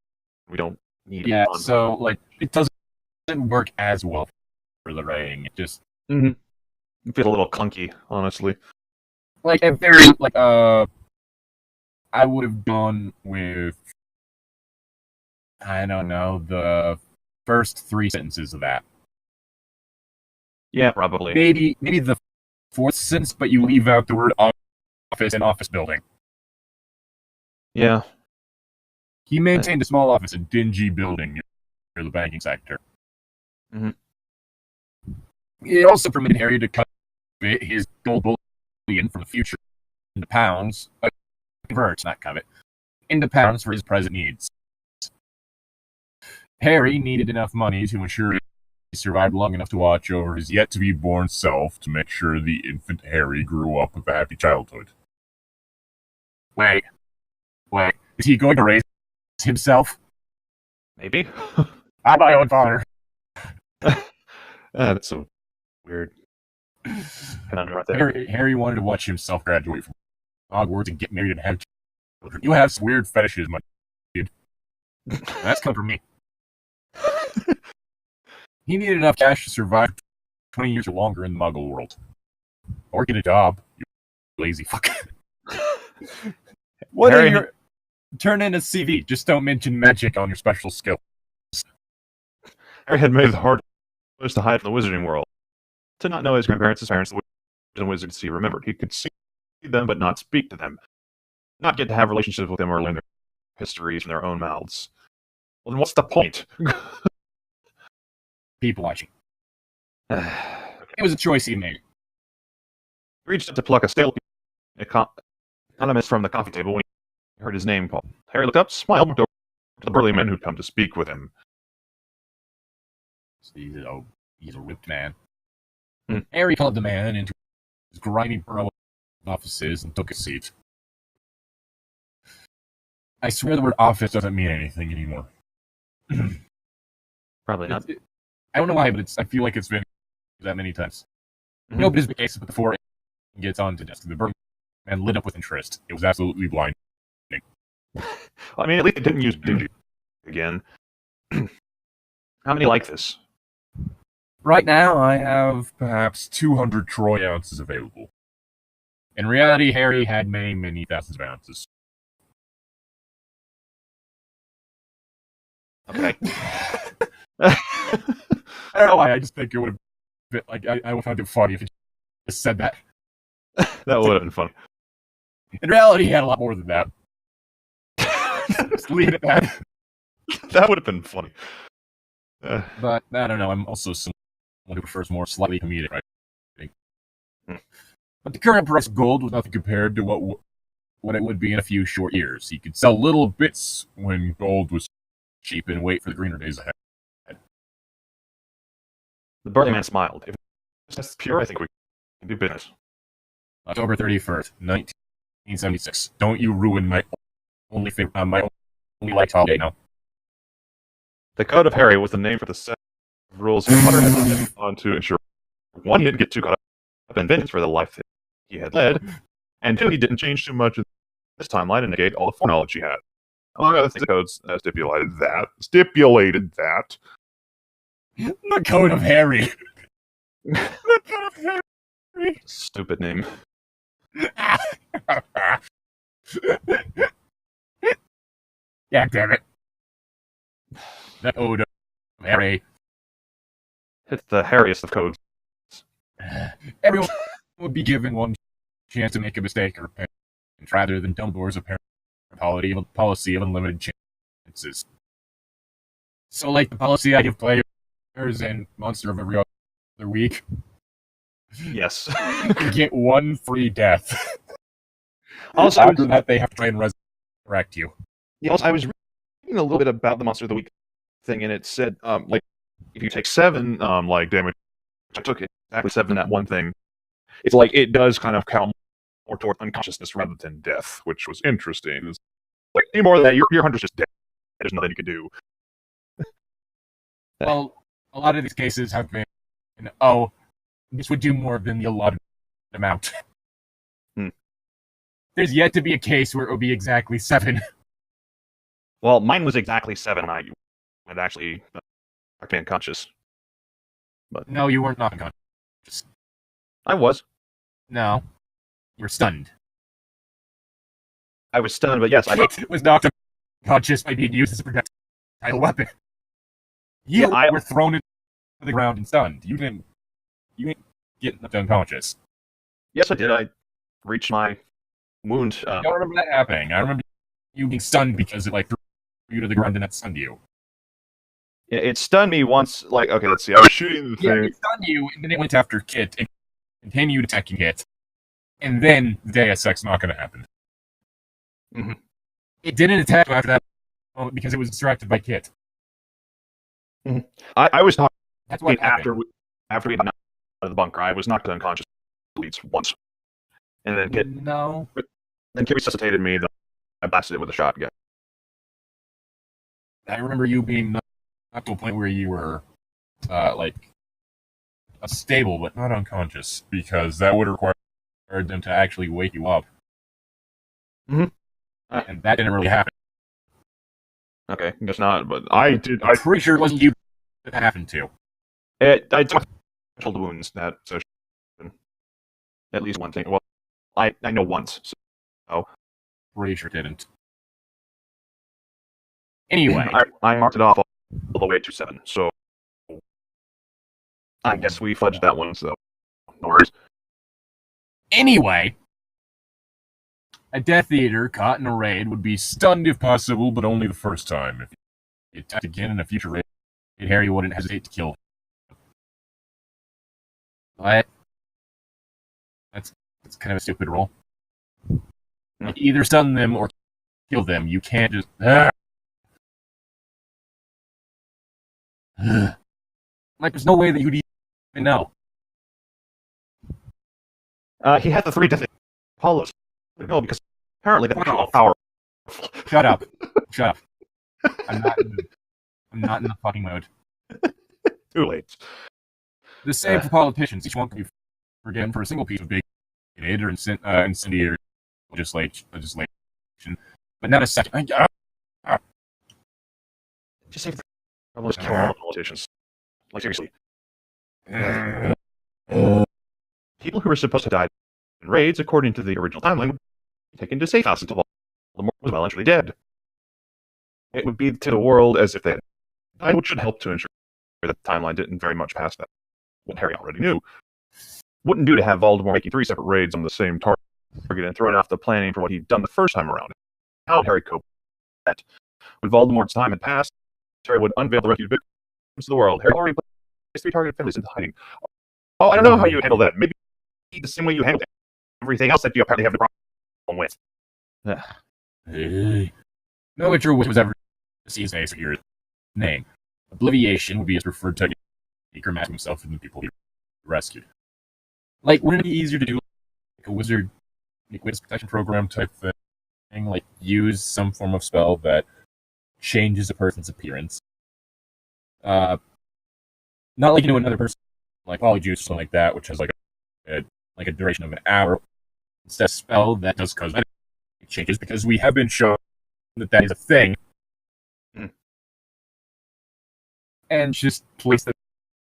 We don't need it. So, like, it doesn't work as well for the writing. It just... Mm-hmm. It feels a little clunky, honestly. Like, a very, like, I would have gone with, I don't know, the first 3 sentences of that. Yeah, probably. Maybe the 4th sentence, but you leave out the word office and office building. Yeah. He maintained a small office in a dingy building near the banking sector. Mm-hmm. It also permitted Harry to convert his gold bullion from the future into pounds, convert, not covet, into pounds for his present needs. Harry needed enough money to ensure his survived long enough to watch over his yet-to-be-born self to make sure the infant Harry grew up with a happy childhood. Wait. Is he going to raise himself? Maybe. I'm my own father. That's so weird. Right there. Harry wanted to watch himself graduate from Hogwarts and get married and have children. You have some weird fetishes, my dude. That's come from me. He needed enough cash to survive 20 years or longer in the Muggle world. Or get a job, you lazy fuck. Turn in a CV. Just don't mention magic on your special skill. Harry had made the hard choice to hide from the wizarding world. To not know his grandparents, his parents, the wizards and wizards he remembered. He could see them, but not speak to them. Not get to have relationships with them or learn their histories from their own mouths. Well, then what's the point? People watching. It was a choice he made. He reached up to pluck a stale economist from the coffee table when he heard his name called. Harry looked up, smiled, looked over to the burly man who'd come to speak with him. He's a ripped man. Harry called the man into his grimy burrow offices and took a seat. I swear the word office doesn't mean anything anymore. Probably not. I don't know why, but I feel like it's been that many times. Mm-hmm. No, but it's the case before it gets on to desk. The burly man lit up with interest. It was absolutely blinding. I mean, at least it didn't use Dingy again. How many like this? Right now, I have perhaps 200 troy ounces available. In reality, Harry had many, many thousands of ounces. Okay. I don't know why, I just think it would have been, like, I would have found it funny if he just said that. That would have been funny. In reality, he had a lot more than that. Just leave it at that. That would have been funny. But, I don't know, I'm also someone who prefers more slightly comedic writing. But the current price of gold was nothing compared to what it would be in a few short years. He could sell little bits when gold was cheap and wait for the greener days ahead. The burly man smiled. If that's pure, I think we can do business. October 31st, 1976. Don't you ruin my only liked holiday now. The Code of Harry was the name for the set of rules Potter had been on to ensure, one, he didn't get too caught up in vengeance for the life that he had led, and two, he didn't change too much of this timeline and negate all the foreknowledge he had. Among other things, the codes stipulated that. The Code of Harry. The Code of Harry. Stupid name. Yeah, damn it. The Code of Harry. It's the hairiest of codes. Everyone would be given one chance to make a mistake or repent, rather than Dumbledore's apparent policy of unlimited chances. So, like the policy I give players and Monster of every other week. Yes. You get one free death. Also, after that, they have to try and resurrect you. Yeah, also, I was reading a little bit about the Monster of the Week thing, and it said, like, if you take 7, like, damage, I took exactly 7 in that one thing, it's like, it does kind of count more toward unconsciousness rather than death, which was interesting. It's like, any more of that, your hunter's just dead. There's nothing you can do. Well, a lot of these cases have been, this would do more than the allotted amount. There's yet to be a case where it would be exactly 7. Well, mine was exactly 7. I had actually knocked me unconscious. But no, you weren't knocked unconscious. I was. No. You were stunned. I was stunned, but yes, I was knocked unconscious by being used as a projectile weapon. You were thrown into the ground and stunned. You didn't get knocked unconscious. Yes, I did. I reached my wound. I don't remember that happening. I remember you being stunned because it threw you to the ground and that stunned you. It stunned me once. Like, okay, let's see. I was shooting the thing. It stunned you, and then it went after Kit and continued attacking Kit. And then the Deus Ex not going to happen. Mm-hmm. It didn't attack after that moment because it was distracted by Kit. Mm-hmm. I was talking That's I mean, what happened. after we got out of the bunker, I was knocked unconscious at least once, and No. then Kit resuscitated me. Then I blasted it with a shotgun. I remember you being knocked to a point where you were, like, stable but not unconscious, because that would require them to actually wake you up. Mm-hmm. And that didn't really happen. Okay, I guess not. But I did. I'm pretty sure it wasn't you that happened to. I took shoulder wounds. That so at least one thing. Well, I know once. So Pretty sure it didn't. Anyway, I marked it off all the way to 7. So I guess we fudged that one. So no worries. Anyway, a Death Eater caught in a raid would be stunned if possible, but only the first time. If he attacked again in a future raid, Harry wouldn't hesitate to kill him. But that's kind of a stupid rule. Like, either stun them or kill them. You can't just. Like, there's no way that you'd even know. He had the 3 Death Apollos. No, because apparently that's all powerful. powerful. Shut up. Shut up. I'm not in the fucking mood. Too late. The same for politicians. Each one can be forgiven for a single piece of bigoted or incendiary legislation, but not a second. Just say almost kill all the politicians. Like seriously. People who were supposed to die in raids, according to the original timeline, would be taken to safe house until Voldemort was well and truly dead. It would be to the world as if they had died, which should help to ensure that the timeline didn't very much past that. What Harry already knew. Wouldn't do to have Voldemort making 3 separate raids on the same target and throwing off the planning for what he'd done the first time around. How would Harry cope with that? When Voldemort's time had passed, Harry would unveil the rescued victims to the world. Harry already placed 3 targeted families into hiding. Oh, I don't know how you handle that. Maybe the same way you handle everything else that you apparently have the problem with. No witcher was ever see his face or hear his name. Obliviation would be his preferred technique or mask himself from the people he rescued. Like, wouldn't it be easier to do like a wizard witness protection program type thing? Like, use some form of spell that changes a person's appearance. Not like you know another person, like Polyjuice or something like that, which has like a duration of an hour. Instead, a spell that does cosmetic changes, because we have been shown that is a thing. And just place them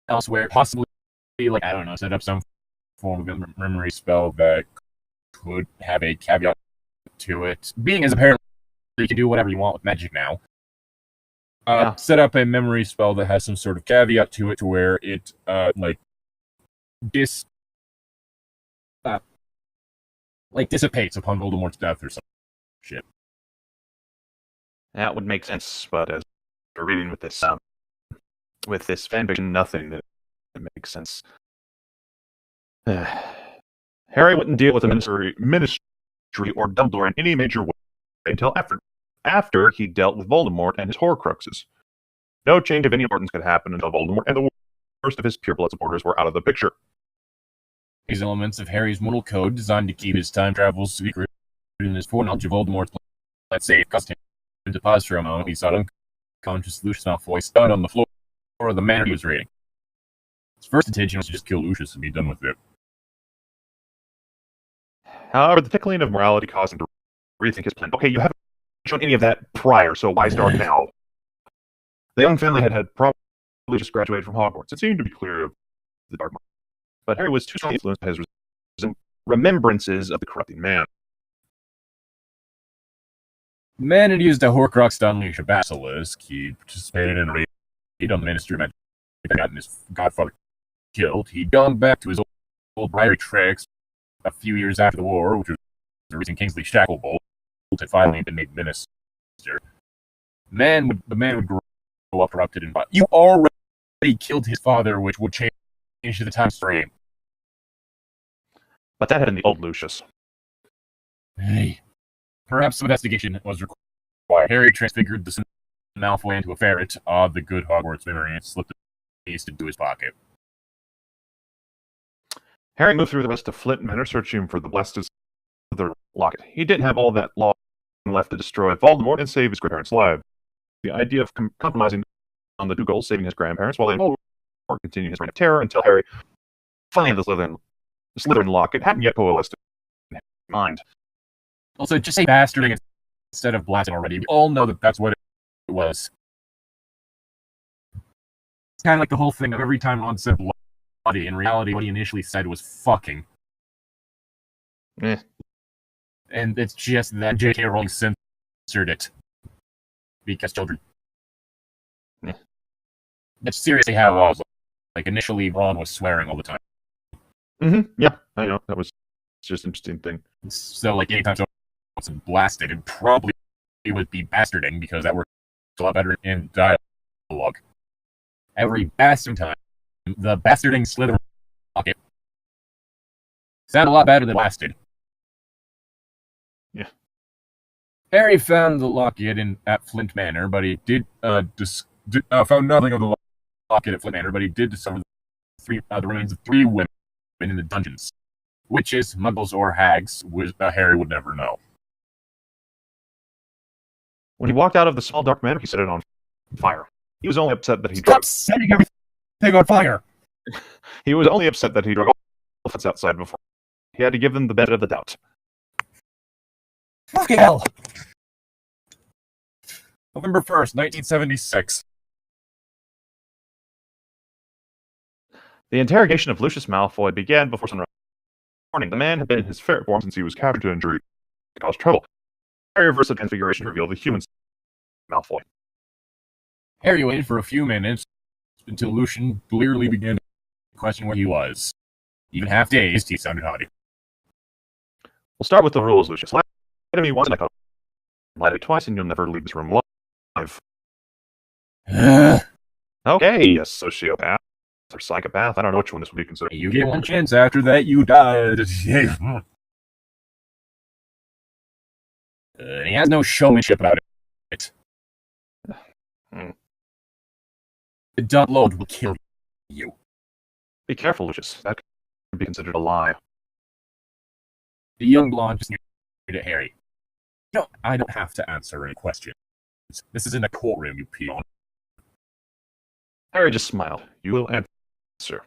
elsewhere, possibly, like, I don't know, set up some form of memory spell that could have a caveat to it. Being as apparently you can do whatever you want with magic now. Set up a memory spell that has some sort of caveat to it, to where it, dissipates upon Voldemort's death or some shit. That would make sense, but as we're reading with this fanfiction, nothing that makes sense. Harry wouldn't deal with the ministry or Dumbledore in any major way until after he dealt with Voldemort and his Horcruxes. No change of any importance could happen until Voldemort and the worst of his pureblood supporters were out of the picture. These elements of Harry's mortal code, designed to keep his time travels secret and his foreknowledge of Voldemort's plan safe, caused him to pause for a moment. He saw unconscious Lucius Malfoy stunned on the floor of the manor he was raiding. His first intention was to just kill Lucius and be done with it. However, the tickling of morality caused him to rethink his plan. Okay, you haven't shown any of that prior, so why start now? The young family had probably just graduated from Hogwarts. It seemed to be clear of the dark mark. But Harry was too strongly influenced by his remembrances of the corrupting man. The man had used a Horcrux to unleash a basilisk. He participated in a raid on the Ministry of Magic that got his godfather killed. He'd gone back to his old bribery tricks a few years after the war, which was the reason Kingsley Shacklebolt had finally been made minister. The man would grow up corrupted and violent. You already killed his father, which would change the time stream. But that had been the old Lucius. Hey. Perhaps some investigation was required. Harry transfigured the Malfoy into a ferret, the good Hogwarts memory, and slipped pasted to his pocket. Harry moved through the rest of Flint Manor, searching for the blasted Slytherin locket. He didn't have all that long left to destroy Voldemort and save his grandparents' lives. The idea of compromising on the two goals, saving his grandparents while Voldemort continued his reign of terror until Harry finally had the Slytherin locket, hadn't yet coalesced in his mind. Also, just say bastarding instead of blasting already. We all know that that's what it was. It's kind of like the whole thing of every time Ron said bloody, in reality, what he initially said was fucking. Eh. And it's just that J.K. Rowling censored it. Because children. Eh. That's seriously how it was. Like, initially, Ron was swearing all the time. Yeah, I know. That was just an interesting thing. So, like, anytime someone was blasted, it probably would be bastarding, because that works a lot better in dialogue. Every bastard time, the bastarding Slytherin locket sound a lot better than blasted. Yeah. Harry found the locket at Flint Manor, but he did found nothing of the locket at Flint Manor, but he did discover the remains of 3 women in the dungeons. Witches, muggles, or hags, Harry would never know. When he walked out of the small dark manor, he set it on fire. He was only upset that he Stop setting everything on fire! He was only upset that he drug elephants outside before. He had to give them the benefit of the doubt. Fucking hell! November 1st, 1976. The interrogation of Lucius Malfoy began before sunrise morning. The man had been in his ferret form since he was captured to injury to cause trouble. Harry reversed the transfiguration revealed the human Malfoy. Harry waited for a few minutes until Lucian clearly began to question where he was. Even half-dazed, he sounded haughty. We'll start with the rules, Lucius. Lie to me once and I call lie to me twice and you'll never leave this room alive. Okay, yes, sociopath or psychopath. I don't know which one this would be considered. You get one chance, after that you died. He has no showmanship about it. The Dark Lord will kill you. Be careful, Lucius. That could be considered a lie. The young blonde just stared at Harry. No, I don't have to answer any questions. This isn't a courtroom, you peon. Harry just smiled. You will answer.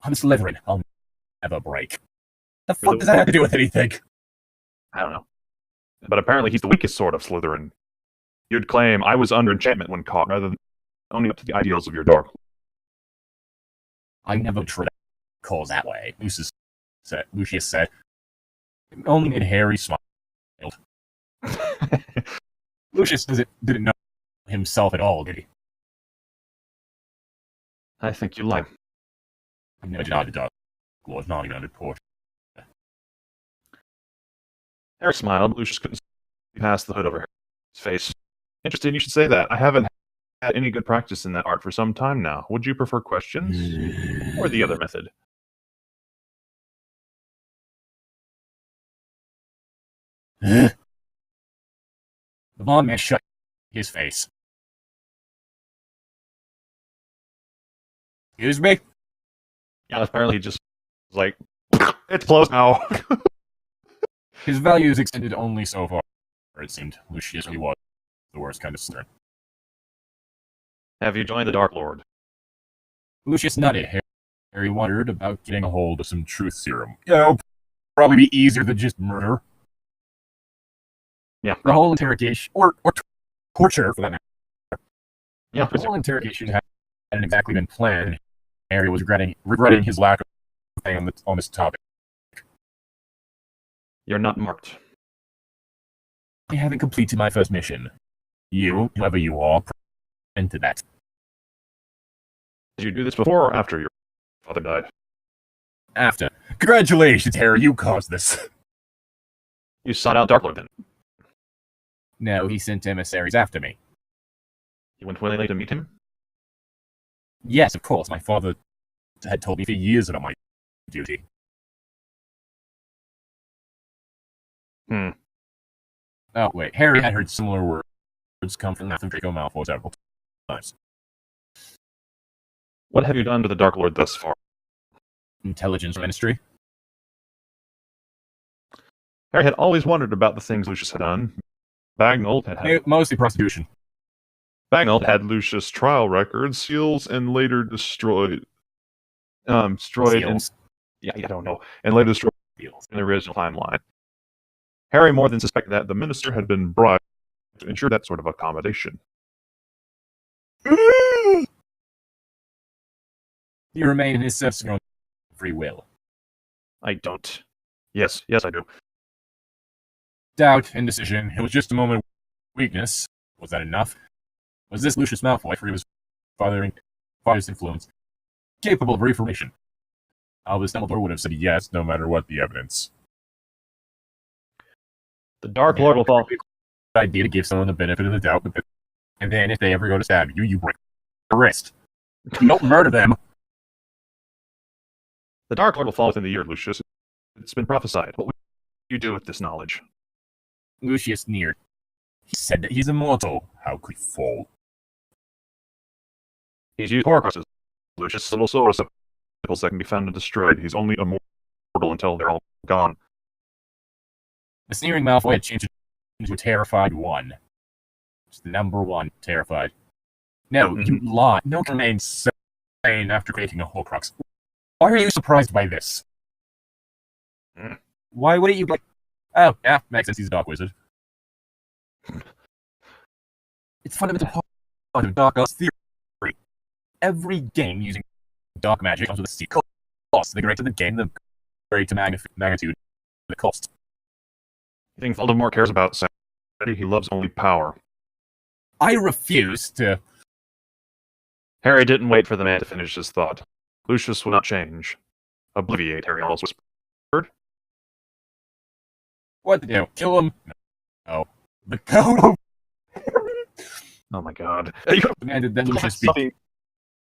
I'm Slytherin. I'll never break. The fuck does that have to do with anything? I don't know. But apparently he's the weakest sort of Slytherin. You'd claim I was under enchantment when caught, rather than owning up to the ideals of your dark. I never tried to call that way, Lucius said. It only made Harry smile. Lucius didn't know himself at all, did he? I think you lie. I never denied the Dark Lord, not even under Portia. Harry smiled, but Lucius couldn't see past the hood over his face. Interesting you should say that. I haven't had any good practice in that art for some time now. Would you prefer questions or the other method? The blonde man shut his face. Excuse me? Yeah, apparently he just was like, it's closed now. His values extended only so far, it seemed. Lucius really was the worst kind of Slytherin. Have you joined the Dark Lord? Lucius nodded. Harry wondered about getting a hold of some truth serum. It'll probably be easier than just murder. Yeah. The whole interrogation, or torture for that matter. Yeah. The whole interrogation hadn't exactly been planned. Harry was regretting his lack of thing on this topic. You're not marked. I haven't completed my first mission. You, whoever you are, into that. Did you do this before or after your father died? After. Congratulations, Harry, you caused this. You sought out Dark Lord then? No, he sent emissaries after me. You went willingly to meet him? Yes, of course. My father had told me for years about my duty. Oh, wait. Harry had heard similar words come from Draco Malfoy several times. What have you done to the Dark Lord thus far? Intelligence Ministry. Harry had always wondered about the things Lucius had done. Mostly prostitution. Bagnall had Lucius' trial records, seals, and later destroyed. Seals. I don't know. And later destroyed Seals. in the original timeline. Harry more than suspected that the minister had been bribed to ensure that sort of accommodation. You remain in his subsequent free will. I don't. Yes, I do. Doubt, indecision. It was just a moment of weakness. Was that enough? Was this Lucius Malfoy, for he was father's influence, capable of reformation? Albus Dumbledore would have said yes, no matter what the evidence. The Dark Lord will fall. Good idea to give someone the benefit of the doubt, and then if they ever go to stab you, you break their wrist. You don't murder them. The Dark Lord will fall within the year, Lucius. It's been prophesied. What will you do with this knowledge? Lucius sneered. He said that he's immortal. How could he fall? He's used Horcruxes. Lucius' little soul receptacles that can be found and destroyed. He's only immortal until they're all gone. The sneering Malfoy had changed into a terrified one. Just the number one, terrified. No, you lie. No one can remain sane after creating a Horcrux. Why are you surprised by this? Why wouldn't you be like, oh, yeah, makes sense, he's a dark wizard. It's fundamental part of dark arts theory. Every game using dark magic comes with a steep cost. The greater the game, the greater magnitude of the cost. You think Voldemort cares about sanity? He loves only power. I refuse to... Harry didn't wait for the man to finish his thought. Lucius will not change. Obliviate, Harry almost whispered. What to do? Kill him? No. The code of... Oh my god. You could have demanded that Lucius speak.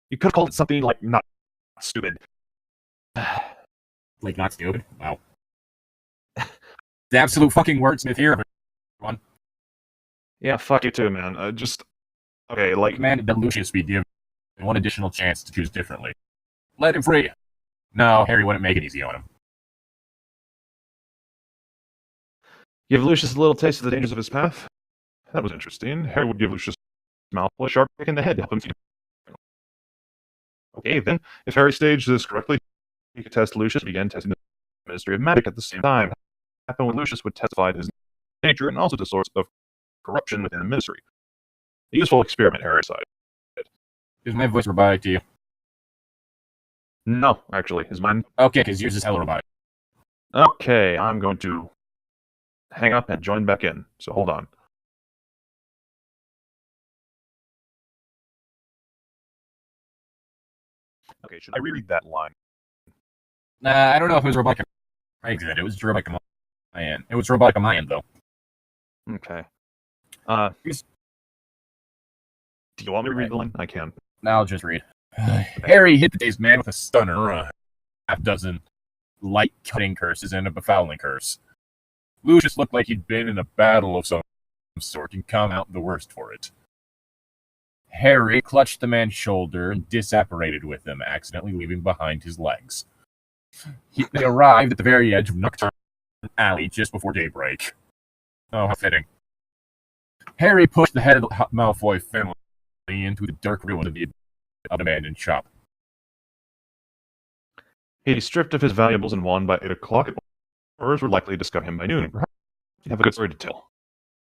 You could have called it something like not stupid. Like not stupid? Wow. The absolute fucking wordsmith here, everyone. Yeah, fuck you too, man. Okay, like... Demanded that Lucius be given one additional chance to choose differently. Let him free. No, Harry wouldn't make it easy on him. Give Lucius a little taste of the dangers of his path? That was interesting. Harry would give Lucius Malfoy a sharp kick in the head to help him see. Okay, then, if Harry staged this correctly, he could test Lucius and begin testing the Ministry of Magic at the same time. Happen when Lucius would testify to his nature and also to source of corruption within the Ministry. A useful experiment, Harry decided. Is my voice robotic to you? No, actually. Is mine? Okay, because yours is hella robotic. Okay, I'm going to hang up and join back in, so hold on. Okay, should I reread that line? I don't know if it was robotic. I did. It was robotic on my end. It was robotic on my end, though. Okay. Do you want me to read the line? I can. I'll just read. Harry hit the dazed man with a stunner, half dozen light cutting curses and a befouling curse. Lucius looked like he'd been in a battle of some sort and come out the worst for it. Harry clutched the man's shoulder and disapparated with him, accidentally leaving behind his legs. They arrived at the very edge of Nocturne Alley just before daybreak. Oh, how fitting. Harry pushed the head of the Malfoy family into the dark ruin of the abandoned shop. He'd be stripped of his valuables and won by 8 o'clock. Horrors were likely to discover him by noon. Perhaps he'd have a good story to tell.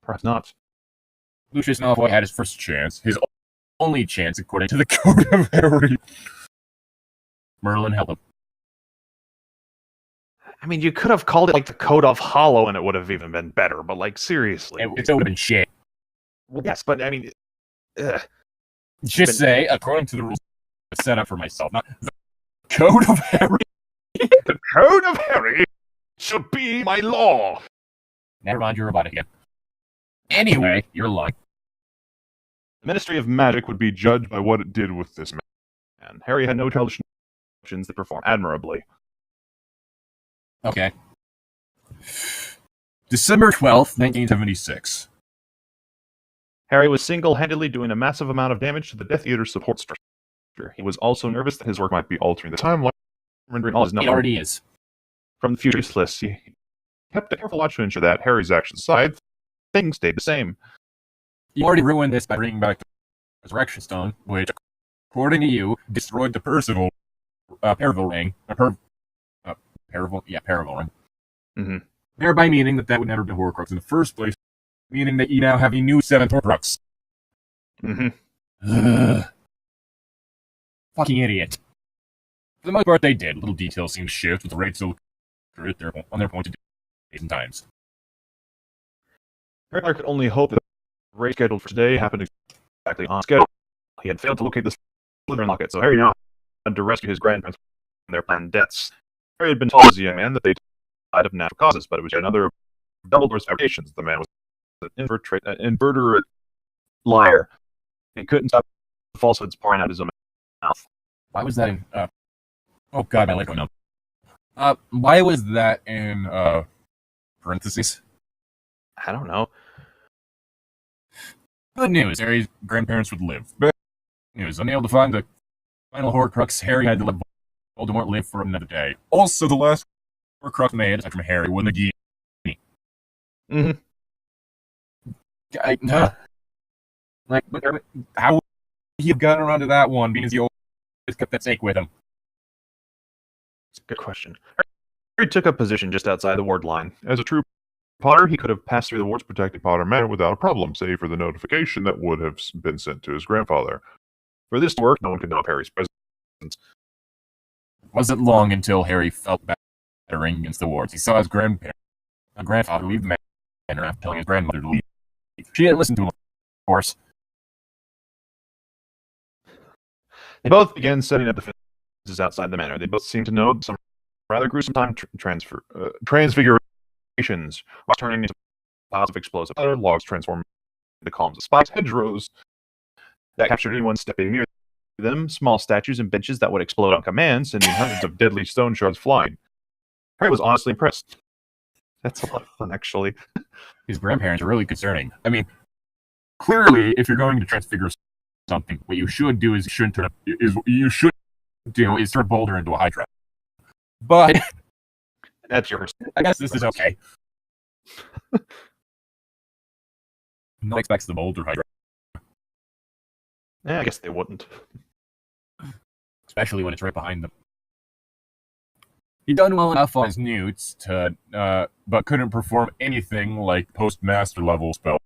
Perhaps not. Lucius Malfoy had his first chance, his only chance according to the Code of Harry. Merlin helped him. I mean, you could have called it like the Code of Hollow and it would have even been better, but like, seriously. It would have been shit. Well, yes, but I mean... Just say, according to the rules set up for myself, not the Code of Harry. The Code of Harry should be my law. Never mind, you're robotic again. Anyway, you're lying. The Ministry of Magic would be judged by what it did with this man. Harry had no childish notions that perform admirably. Okay. December 12th, 1976. Harry was single-handedly doing a massive amount of damage to the Death Eater's support structure. He was also nervous that his work might be altering the timeline, rendering all his It knowledge already is. from the future useless. He kept a careful watch to ensure that Harry's actions aside, things stayed the same. You already ruined this by bringing back the Resurrection Stone, which, according to you, destroyed the Percival ring. Percival ring. Mm-hmm. Thereby meaning that would never be Horcrux in the first place, meaning that you now have a new 7th Horcrux. Mm-hmm. Fucking idiot. For the most part, they did. Little details seem to shift, with the rates still accurate on their pointed days and times. Harry could only hope that the race scheduled for today happened exactly on schedule. He had failed to locate the Slytherin locket, so Harry now had to rescue his grandparents from their planned deaths. Harry had been told as a young man that they died of natural causes, but it was yet another of Dumbledore's fabrications. The man was an invertebrate liar. He couldn't stop the falsehoods pouring out of his own mouth. Why was that in... oh god, my leg going up. Why was that in, parentheses? I don't know. Good news, Harry's grandparents would live. Bad news, unable to find the final Horcrux, Harry had to let Voldemort live for another day. Also, the last Horcrux made, aside from Harry, was Nagini. Mm-hmm. How would he have gotten around to that one, because he always kept that snake with him? It's a good question. Harry took up position just outside the ward line. As a true Potter, he could have passed through the ward's protected Potter Manor without a problem, save for the notification that would have been sent to his grandfather. For this to work, no one could know of Harry's presence. It wasn't long until Harry felt battering against the wards. He saw his grandfather leave the manor after telling his grandmother to leave. She didn't listen to him, of course. They both began setting up defenses outside the manor. They both seemed to know some rather gruesome time transfigurations, rocks turning into piles of explosive matter, logs transforming into columns of spikes, hedgerows that captured anyone stepping near them, small statues and benches that would explode on command, sending hundreds of deadly stone shards flying. Harry was honestly impressed. That's a lot of fun, actually. His grandparents are really concerning. I mean, clearly, if you're going to transfigure something, what you should do is turn Boulder into a Hydra. But that's yours. I guess this is okay. No one expects the Boulder Hydra. Yeah, I guess they wouldn't. Especially when it's right behind them. He'd done well enough on his newts but couldn't perform anything like post-master level spells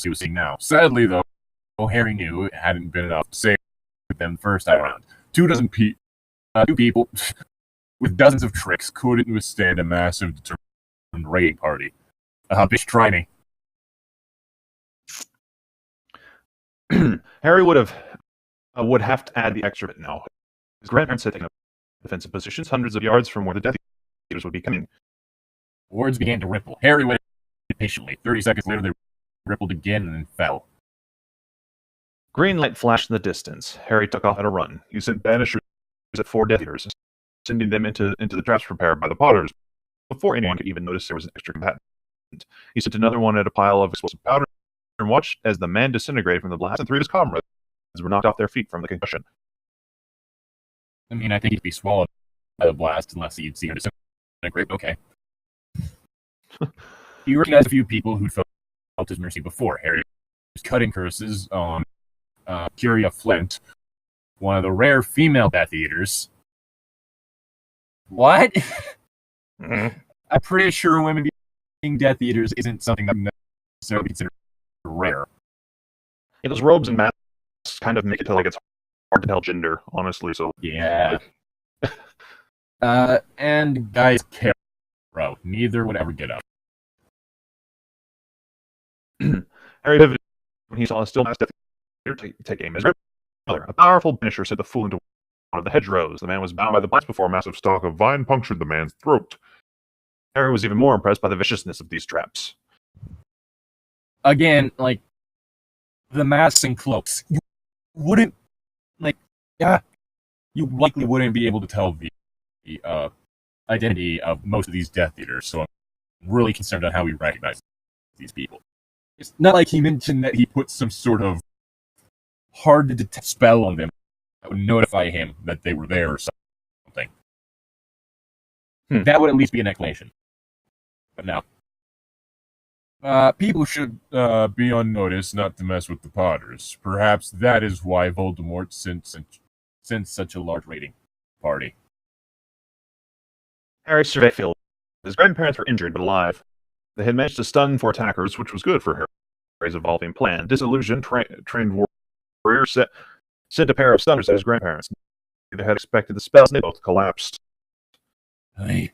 he was seeing now. Sadly, though, Harry knew it hadn't been enough to save them the first time around. Two people with dozens of tricks couldn't withstand a massive determined raiding party. Bitch, try me. Harry would have to add the extra bit now. His grandparents had taken up defensive positions hundreds of yards from where the Death Eaters would be coming. Wards began to ripple. Harry waited patiently. 30 seconds later, they rippled again and then fell. Green light flashed in the distance. Harry took off at a run. He sent banishers at 4 Death Eaters, sending them into the traps prepared by the Potters. Before anyone could even notice there was an extra combatant, he sent another one at a pile of explosive powder and watched as the man disintegrated from the blast, and 3 of his comrades were knocked off their feet from the concussion. I mean, I think he'd be swallowed by the blast unless you'd see him disintegrate. Okay. He recognized a few people who'd felt his mercy before. Harry was cutting curses on Curia Flint, one of the rare female Death Eaters. What? Mm-hmm. I'm pretty sure women being Death Eaters isn't something that necessarily considered rare. Yeah, those robes and masks kind of make it feel like it's hard to tell gender, honestly. So yeah. And guys care, bro. Neither would ever get up. Harry pivoted when he saw a still masked Death Eater take aim at his grandmother. A powerful banisher sent the fool into one of the hedgerows. The man was bound by the blast before a massive stalk of vine punctured the man's throat. Harry was even more impressed by the viciousness of these traps. Again, like, the masks and cloaks. You wouldn't, you likely wouldn't be able to tell the identity of most of these Death Eaters, so I'm really concerned on how we recognize these people. It's not like he mentioned that he put some sort of hard-to-detect spell on them that would notify him that they were there or something. Hmm. That would at least be an explanation. But no. People should be on notice not to mess with the Potters. Perhaps that is why Voldemort sent such a large raiding party. Harry surveyed the field. His grandparents were injured but alive. They had managed to stun 4 attackers, which was good for Harry's evolving plan. Disillusioned, trained warrior sent a pair of stunners at his grandparents. Neither had expected the spells, and they both collapsed. He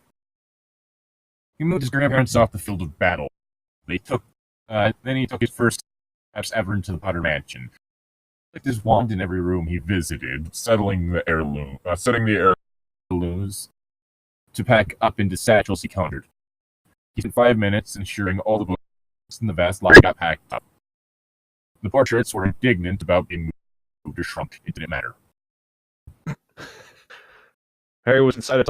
moved his grandparents off the field of battle. Then he took his first steps ever into the Potter Mansion. He clicked his wand in every room he visited, setting the heirlooms to pack up into satchels he conjured. He spent 5 minutes ensuring all the books in the vast library got packed up. The portraits were indignant about being moved or shrunk. It didn't matter. Harry was inside a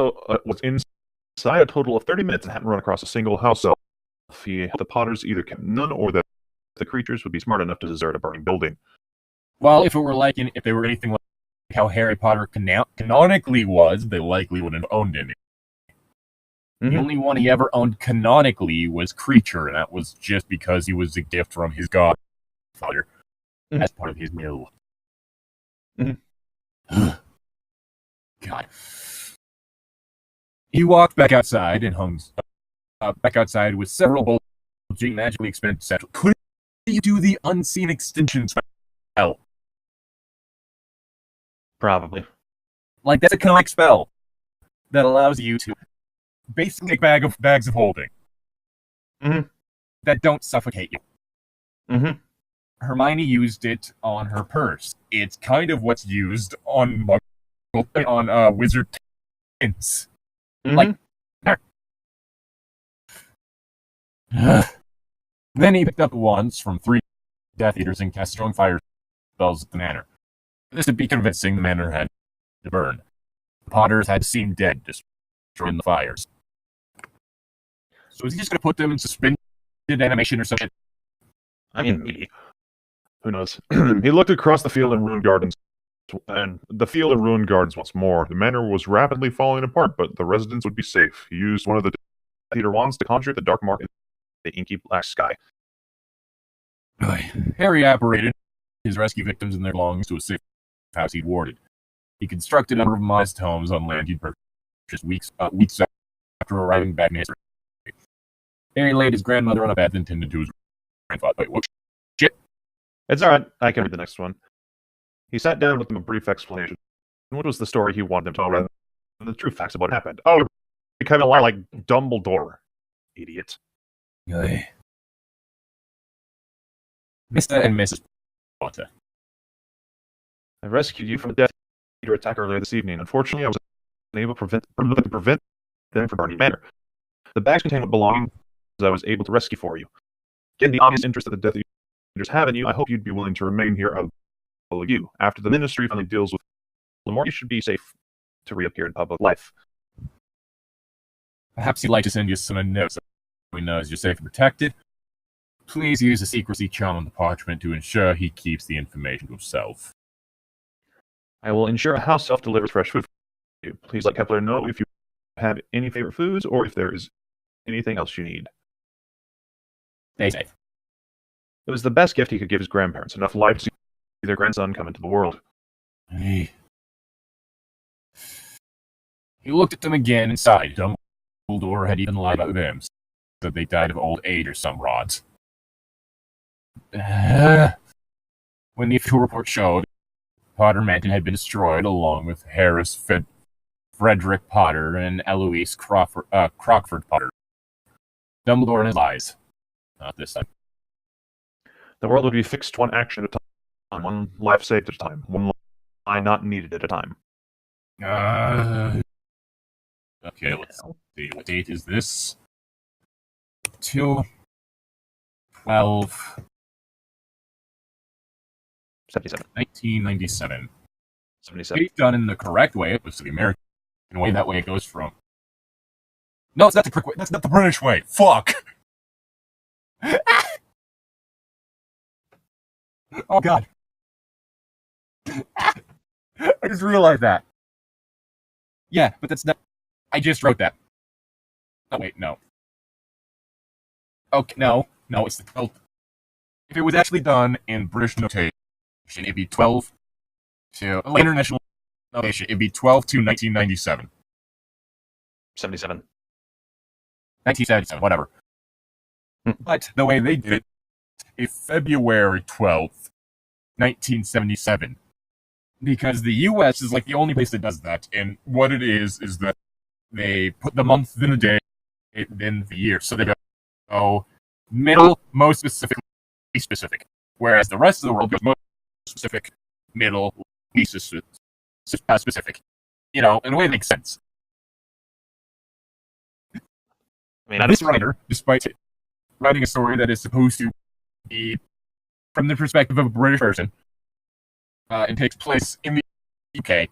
total of 30 minutes and hadn't run across a single house elf. He hoped the Potters either kept none or that the creatures would be smart enough to desert a burning building. Well, if they were anything like how Harry Potter canonically was, they likely wouldn't have owned any. Mm-hmm. The only one he ever owned canonically was Creature, and that was just because he was a gift from his godfather as part of his will. Mm-hmm. God. He walked back outside and hung back outside with several bulging, magically expanded satchels. Could you do the unseen extension spell? Probably. Like, that's a canonic spell that allows you to basically make bags of holding that don't suffocate you. Mm-hmm. Hermione used it on her purse. It's kind of what's used on wizard tints. Mm-hmm. Like, then he picked up wands from 3 Death Eaters and cast strong fire spells at the manor. This would be convincing. The manor had to burn. The Potters had seemed dead, destroyed in the fires. So is he just going to put them in suspended animation or something? I mean, maybe. Who knows? He looked across the field and ruined gardens, once more. The manor was rapidly falling apart, but the residents would be safe. He used one of the Death Eater wands to conjure the dark mark in the inky black sky. Harry apparated his rescue victims and their belongings to a safe house he'd warded. He constructed unrevised homes on land he'd purchased weeks after arriving back in history. Harry laid his grandmother on a bed and tended to his grandfather. Wait, what? Shit. It's alright, I can read the next one. He sat down with them a brief explanation. What was the story he wanted them to tell rather than the true facts of what happened? Oh, he kind of lied like Dumbledore. Idiot. Mr. and Mrs. Potter. I rescued you from a Death Eater attack earlier this evening. Unfortunately, I was unable to prevent them from burning manor. The bags contain what belongings I was able to rescue for you. Given the obvious interest that the Death Eaters have in you, I hope you'd be willing to remain here out of you. After the Ministry finally deals with Voldemort, you should be safe to reappear in public life. Perhaps he'd like to send you some notes so he knows you're safe and protected. Please use the secrecy charm on the parchment to ensure he keeps the information to himself. I will ensure a house elf delivers fresh food for you. Please let Kepler know if you have any favorite foods or if there is anything else you need. Stay safe. It was the best gift he could give his grandparents, enough life to see their grandson come into the world. He looked at them again and sighed. Dumbledore had even lied about them, that they died of old age or some rods. When the official report showed Potter Mansion had been destroyed, along with Harris Frederick Potter and Eloise Crockford Potter. Dumbledore in his eyes. Not this time. The world would be fixed one action at a time, one life saved at a time, one lie not needed at a time. Okay, let's see. What date is this? 2/12. 77. 1997. 77. It's done in the correct way. It was the American way. That way it goes from... No, it's not the correct way. That's not the British way. Fuck! Oh, God. I just realized that. Yeah, but that's not. I just wrote that. Oh wait, no. Okay, no, it's the 12th. If it was actually done in British notation, it'd be 12 to international notation. It'd be 12 to 1997, 77. 1977, whatever. But the way they did it, is February 12th, 1977. Because the US is like the only place that does that. And what it is that they put the month, then the day, then the year. So they go middle, most specifically specific. Whereas the rest of the world goes most specific, middle, least specific. You know, in a way it makes sense. I mean, this writer, despite writing a story that is supposed to be from the perspective of a British person, and takes place in the UK,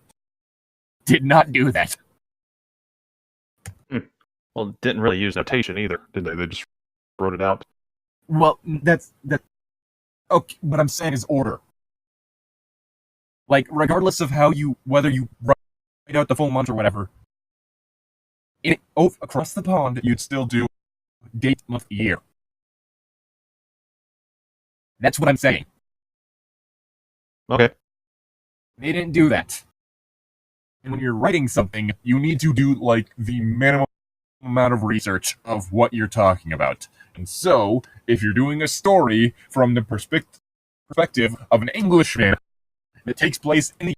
did not do that. Well, didn't really use notation either, did they? They just wrote it out. Well, that's okay. What I'm saying is order. Like, regardless of whether you write out the full month or whatever, across the pond, you'd still do date, month, year. That's what I'm saying. Okay. They didn't do that. And when you're writing something, you need to do, like, the minimum amount of research of what you're talking about. And so, if you're doing a story from the perspective of an Englishman that takes place in the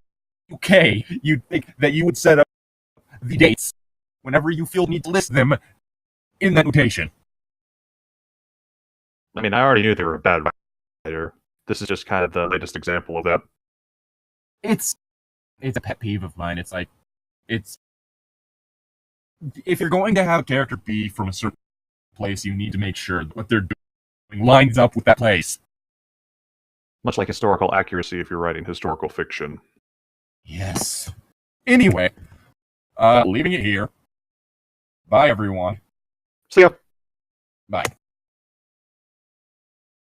UK, you'd think that you would set up the dates whenever you feel need to list them in that notation. I mean, I already knew they were a bad writer. This is just kind of the latest example of that. It's a pet peeve of mine. It's like, if you're going to have a character be from a certain place, you need to make sure that what they're doing lines up with that place. Much like historical accuracy if you're writing historical fiction. Yes. Anyway, leaving it here. Bye, everyone. See ya. Bye.